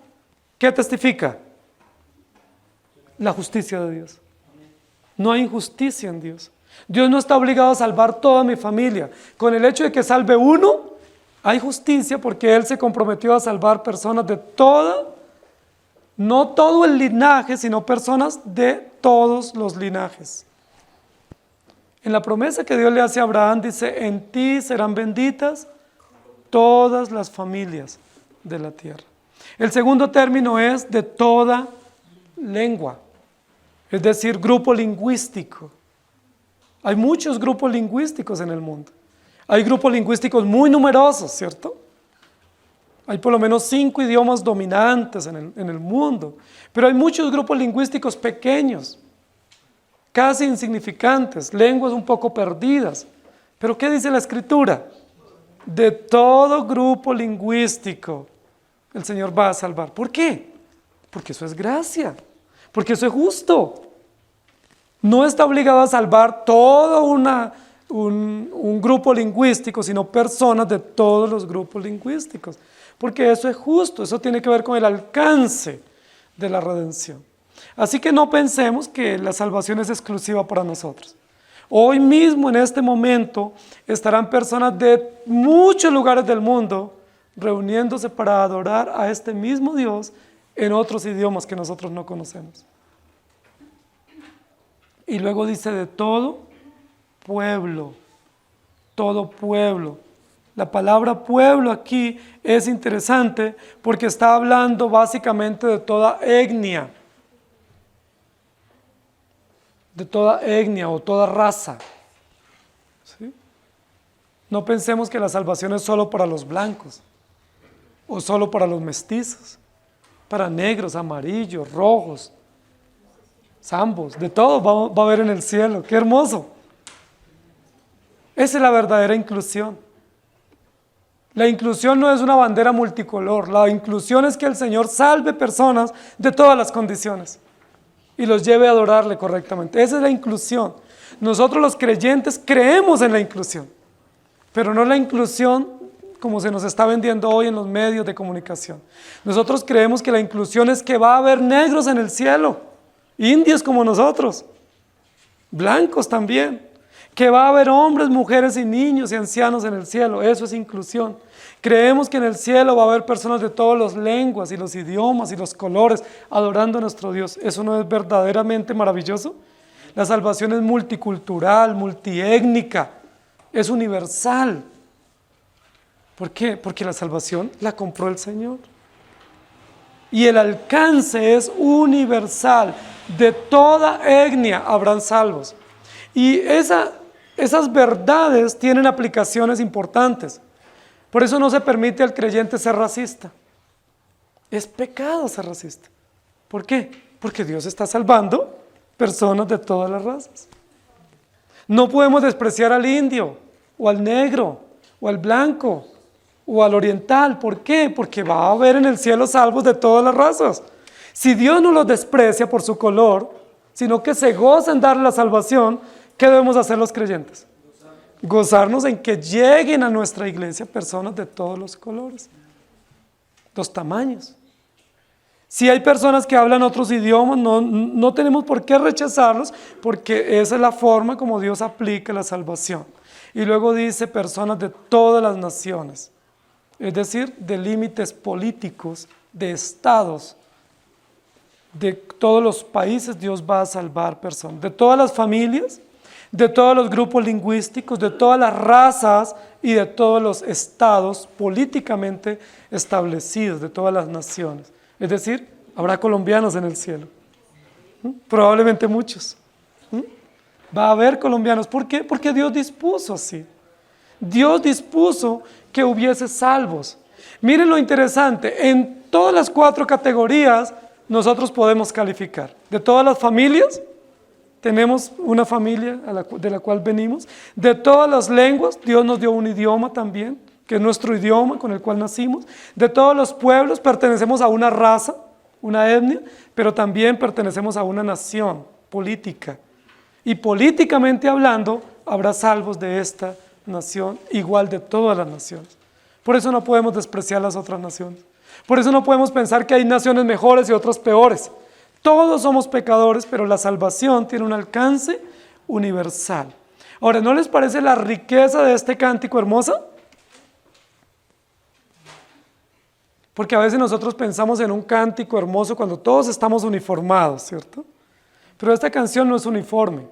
¿qué testifica? La justicia de Dios. No hay injusticia en Dios. Dios no está obligado a salvar toda mi familia. Con el hecho de que salve uno, hay justicia porque Él se comprometió a salvar personas de no todo el linaje, sino personas de todos los linajes. En la promesa que Dios le hace a Abraham dice, en ti serán benditas todas las familias de la tierra. El segundo término es de toda lengua, es decir, grupo lingüístico. Hay muchos grupos lingüísticos en el mundo. Hay grupos lingüísticos muy numerosos, ¿cierto? Hay por lo menos 5 idiomas dominantes en el mundo, pero hay muchos grupos lingüísticos pequeños, casi insignificantes, lenguas un poco perdidas. Pero ¿qué dice la Escritura? De todo grupo lingüístico el Señor va a salvar. ¿Por qué? Porque eso es gracia, porque eso es justo. No está obligado a salvar todo un grupo lingüístico, sino personas de todos los grupos lingüísticos, porque eso es justo, eso tiene que ver con el alcance de la redención. Así que no pensemos que la salvación es exclusiva para nosotros. Hoy mismo, en este momento, estarán personas de muchos lugares del mundo reuniéndose para adorar a este mismo Dios en otros idiomas que nosotros no conocemos. Y luego dice de todo pueblo, todo pueblo. La palabra pueblo aquí es interesante porque está hablando básicamente de toda etnia o toda raza. ¿Sí? No pensemos que la salvación es solo para los blancos, o solo para los mestizos, para negros, amarillos, rojos, zambos, de todo va a haber en el cielo. ¡Qué hermoso! Esa es la verdadera inclusión. La inclusión no es una bandera multicolor, la inclusión es que el Señor salve personas de todas las condiciones y los lleve a adorarle correctamente. Esa es la inclusión. Nosotros los creyentes creemos en la inclusión, pero no la inclusión como se nos está vendiendo hoy en los medios de comunicación. Nosotros creemos que la inclusión es que va a haber negros en el cielo, indios como nosotros, blancos también, que va a haber hombres, mujeres y niños y ancianos en el cielo. Eso es inclusión. Creemos que en el cielo va a haber personas de todas las lenguas y los idiomas y los colores adorando a nuestro Dios. ¿Eso no es verdaderamente maravilloso? La salvación es multicultural, multiétnica, es universal. ¿Por qué? Porque la salvación la compró el Señor. Y el alcance es universal. De toda etnia habrán salvos. Y esas verdades tienen aplicaciones importantes. Por eso no se permite al creyente ser racista. Es pecado ser racista. ¿Por qué? Porque Dios está salvando personas de todas las razas. No podemos despreciar al indio, o al negro, o al blanco, o al oriental. ¿Por qué? Porque va a haber en el cielo salvos de todas las razas. Si Dios no los desprecia por su color, sino que se goza en darle la salvación, ¿qué debemos hacer los creyentes? Gozarnos en que lleguen a nuestra iglesia personas de todos los colores, los tamaños. Si hay personas que hablan otros idiomas, no tenemos por qué rechazarlos, porque esa es la forma como Dios aplica la salvación. Y luego dice personas de todas las naciones, es decir, de límites políticos, de estados, de todos los países Dios va a salvar personas, de todas las familias, de todos los grupos lingüísticos, de todas las razas y de todos los estados políticamente establecidos, de todas las naciones. Es decir, habrá colombianos en el cielo, probablemente muchos. Va a haber colombianos. ¿Por qué? Porque Dios dispuso así. Dios dispuso que hubiese salvos. Miren lo interesante, en todas las 4 categorías nosotros podemos calificar. De todas las familias, tenemos una familia de la cual venimos. De todas las lenguas, Dios nos dio un idioma también, que es nuestro idioma con el cual nacimos. De todos los pueblos, pertenecemos a una raza, una etnia, pero también pertenecemos a una nación política. Y políticamente hablando, habrá salvos de esta nación, igual de todas las naciones. Por eso no podemos despreciar las otras naciones. Por eso no podemos pensar que hay naciones mejores y otras peores. Todos somos pecadores, pero la salvación tiene un alcance universal. Ahora, ¿no les parece la riqueza de este cántico hermosa? Porque a veces nosotros pensamos en un cántico hermoso cuando todos estamos uniformados, ¿cierto? Pero esta canción no es uniforme.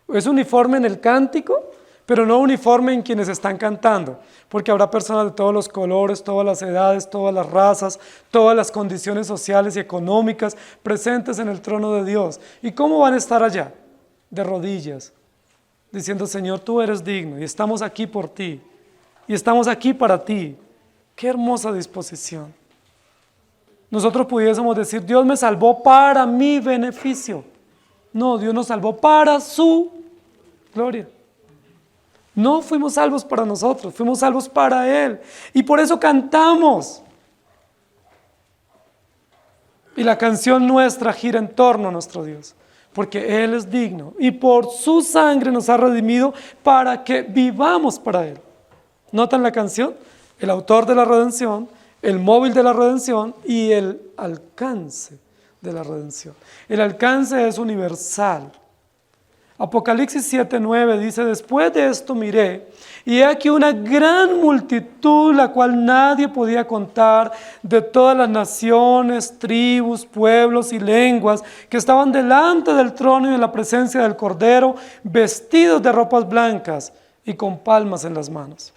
Es uniforme en el cántico, pero no uniforme en quienes están cantando, porque habrá personas de todos los colores, todas las edades, todas las razas, todas las condiciones sociales y económicas presentes en el trono de Dios. ¿Y cómo van a estar allá? De rodillas, diciendo, Señor, tú eres digno y estamos aquí por ti, y estamos aquí para ti. ¡Qué hermosa disposición! Nosotros pudiésemos decir, Dios me salvó para mi beneficio. No, Dios nos salvó para su gloria. No fuimos salvos para nosotros, fuimos salvos para Él. Y por eso cantamos. Y la canción nuestra gira en torno a nuestro Dios, porque Él es digno. Y por su sangre nos ha redimido para que vivamos para Él. ¿Notan la canción? El autor de la redención, el móvil de la redención y el alcance de la redención. El alcance es universal. Apocalipsis 7:9 dice, después de esto miré, y he aquí una gran multitud, la cual nadie podía contar, de todas las naciones, tribus, pueblos y lenguas, que estaban delante del trono y en la presencia del Cordero, vestidos de ropas blancas y con palmas en las manos.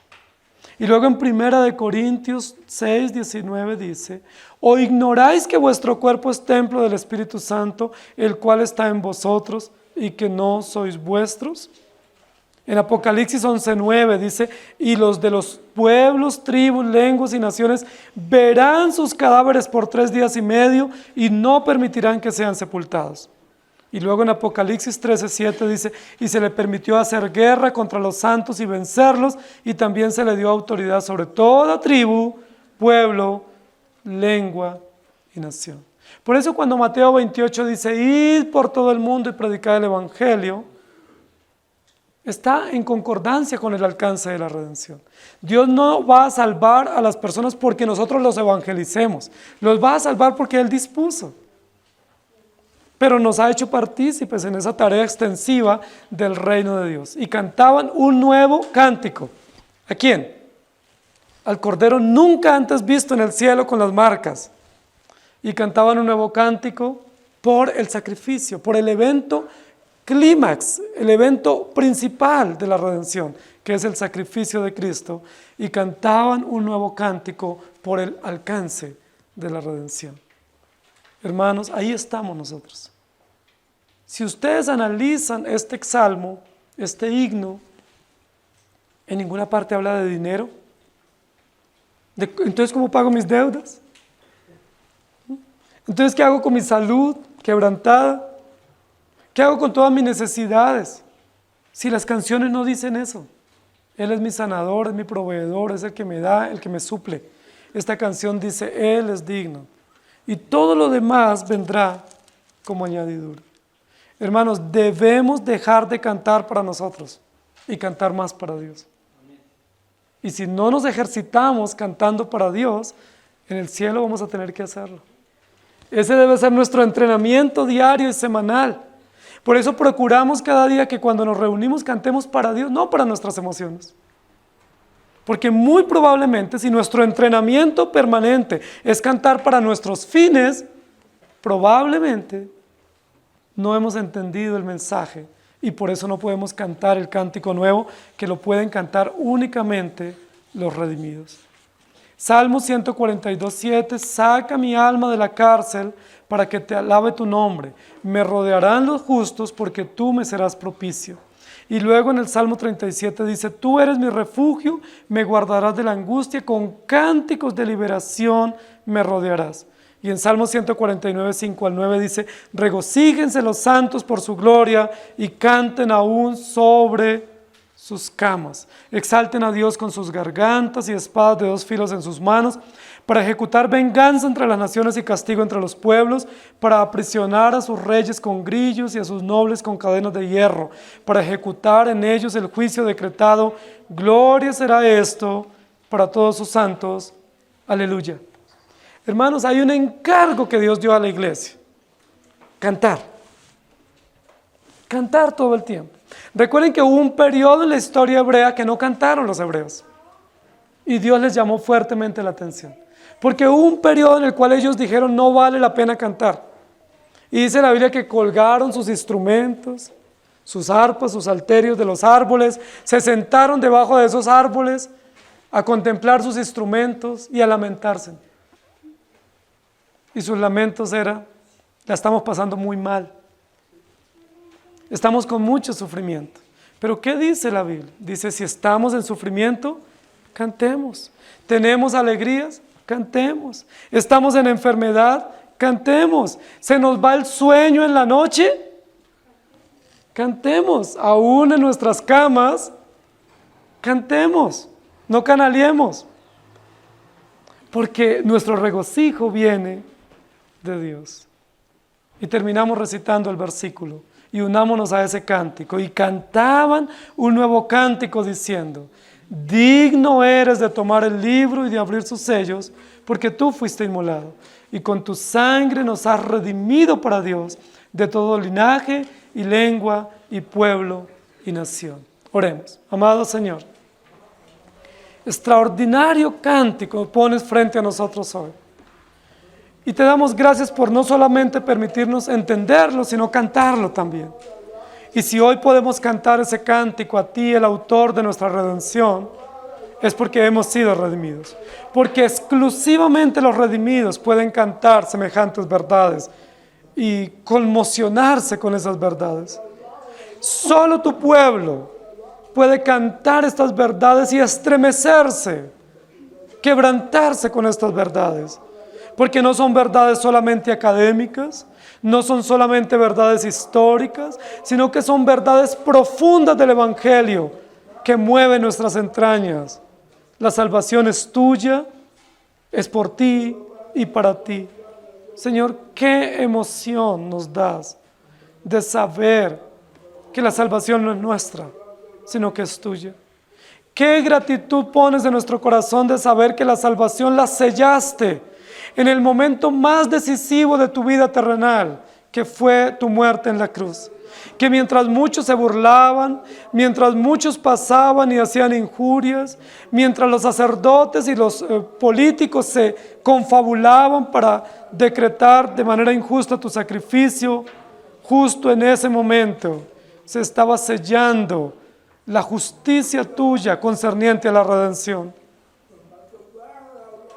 Y luego en 1 Corintios 6:19 dice, ¿o ignoráis que vuestro cuerpo es templo del Espíritu Santo, el cual está en vosotros, y que no sois vuestros? En Apocalipsis 11:9 dice, y los de los pueblos, tribus, lenguas y naciones verán sus cadáveres por 3 días y medio y no permitirán que sean sepultados. Y luego en Apocalipsis 13:7 dice, y se le permitió hacer guerra contra los santos y vencerlos, y también se le dio autoridad sobre toda tribu, pueblo, lengua y nación. Por eso cuando Mateo 28 dice, id por todo el mundo y predicad el evangelio, está en concordancia con el alcance de la redención. Dios no va a salvar a las personas porque nosotros los evangelicemos, los va a salvar porque Él dispuso. Pero nos ha hecho partícipes en esa tarea extensiva del reino de Dios. Y cantaban un nuevo cántico. ¿A quién? Al Cordero nunca antes visto en el cielo con las marcas. Y cantaban un nuevo cántico por el sacrificio, por el evento clímax, el evento principal de la redención, que es el sacrificio de Cristo. Y cantaban un nuevo cántico por el alcance de la redención. Hermanos, ahí estamos nosotros. Si ustedes analizan este salmo, este himno, en ninguna parte habla de dinero. Entonces, ¿cómo pago mis deudas? Entonces, ¿qué hago con mi salud quebrantada? ¿Qué hago con todas mis necesidades? Si las canciones no dicen eso. Él es mi sanador, es mi proveedor, es el que me da, el que me suple. Esta canción dice, Él es digno. Y todo lo demás vendrá como añadidura. Hermanos, debemos dejar de cantar para nosotros y cantar más para Dios. Y si no nos ejercitamos cantando para Dios, en el cielo vamos a tener que hacerlo. Ese debe ser nuestro entrenamiento diario y semanal. Por eso procuramos cada día que cuando nos reunimos cantemos para Dios, no para nuestras emociones. Porque muy probablemente si nuestro entrenamiento permanente es cantar para nuestros fines, probablemente no hemos entendido el mensaje y por eso no podemos cantar el cántico nuevo que lo pueden cantar únicamente los redimidos. Salmo 142:7, saca mi alma de la cárcel para que te alabe tu nombre. Me rodearán los justos porque tú me serás propicio. Y luego en el Salmo 37 dice, tú eres mi refugio, me guardarás de la angustia, con cánticos de liberación me rodearás. Y en Salmo 149:5-9 dice, regocíjense los santos por su gloria y canten aún sobre sus camas. Exalten a Dios con sus gargantas y espadas de 2 filos en sus manos, para ejecutar venganza entre las naciones y castigo entre los pueblos, para aprisionar a sus reyes con grillos y a sus nobles con cadenas de hierro, para ejecutar en ellos el juicio decretado. Gloria será esto para todos sus santos. Aleluya. Hermanos, hay un encargo que Dios dio a la iglesia. Cantar. Cantar todo el tiempo. Recuerden que hubo un periodo en la historia hebrea que no cantaron los hebreos. Y Dios les llamó fuertemente la atención. Porque hubo un periodo en el cual ellos dijeron, no vale la pena cantar. Y dice la Biblia que colgaron sus instrumentos, sus arpas, sus salterios de los árboles, se sentaron debajo de esos árboles a contemplar sus instrumentos y a lamentarse. Y sus lamentos era, la estamos pasando muy mal. Estamos con mucho sufrimiento. Pero ¿qué dice la Biblia? Dice, si estamos en sufrimiento, cantemos. ¿Tenemos alegrías? Cantemos. ¿Estamos en enfermedad? Cantemos. ¿Se nos va el sueño en la noche? Cantemos. Aún en nuestras camas, cantemos. No canaliemos. Porque nuestro regocijo viene de Dios. Y terminamos recitando el versículo y unámonos a ese cántico. Y cantaban un nuevo cántico diciendo, digno eres de tomar el libro y de abrir sus sellos, porque tú fuiste inmolado y con tu sangre nos has redimido para Dios de todo linaje y lengua y pueblo y nación. Oremos. Amado Señor, extraordinario cántico pones frente a nosotros hoy. Y te damos gracias por no solamente permitirnos entenderlo, sino cantarlo también. Y si hoy podemos cantar ese cántico a ti, el autor de nuestra redención, es porque hemos sido redimidos. Porque exclusivamente los redimidos pueden cantar semejantes verdades y conmocionarse con esas verdades. Solo tu pueblo puede cantar estas verdades y estremecerse, quebrantarse con estas verdades. Porque no son verdades solamente académicas, no son solamente verdades históricas, sino que son verdades profundas del Evangelio que mueven nuestras entrañas. La salvación es tuya, es por ti y para ti. Señor, qué emoción nos das de saber que la salvación no es nuestra, sino que es tuya. Qué gratitud pones en nuestro corazón de saber que la salvación la sellaste en el momento más decisivo de tu vida terrenal, que fue tu muerte en la cruz. Que mientras muchos se burlaban, mientras muchos pasaban y hacían injurias, mientras los sacerdotes y los políticos se confabulaban para decretar de manera injusta tu sacrificio, justo en ese momento se estaba sellando la justicia tuya concerniente a la redención.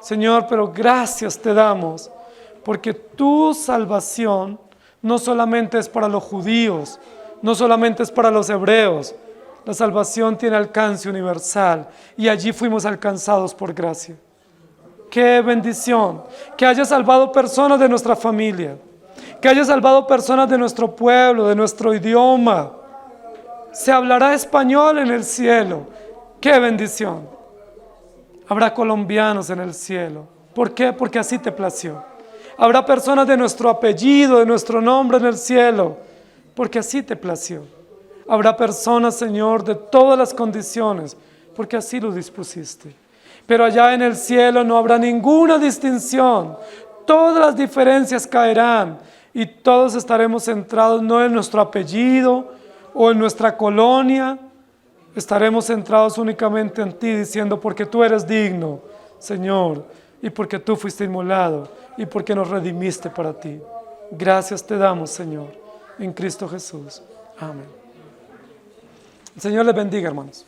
Señor, pero gracias te damos, porque tu salvación no solamente es para los judíos, no solamente es para los hebreos, la salvación tiene alcance universal y allí fuimos alcanzados por gracia. ¡Qué bendición! Que haya salvado personas de nuestra familia, que haya salvado personas de nuestro pueblo, de nuestro idioma. Se hablará español en el cielo. ¡Qué bendición! Habrá colombianos en el cielo. ¿Por qué? Porque así te plació. Habrá personas de nuestro apellido, de nuestro nombre en el cielo, porque así te plació. Habrá personas, Señor, de todas las condiciones, porque así lo dispusiste. Pero allá en el cielo no habrá ninguna distinción. Todas las diferencias caerán y todos estaremos centrados no en nuestro apellido o en nuestra colonia. Estaremos centrados únicamente en ti, diciendo, porque tú eres digno, Señor, y porque tú fuiste inmolado, y porque nos redimiste para ti. Gracias te damos, Señor, en Cristo Jesús. Amén. El Señor les bendiga, hermanos.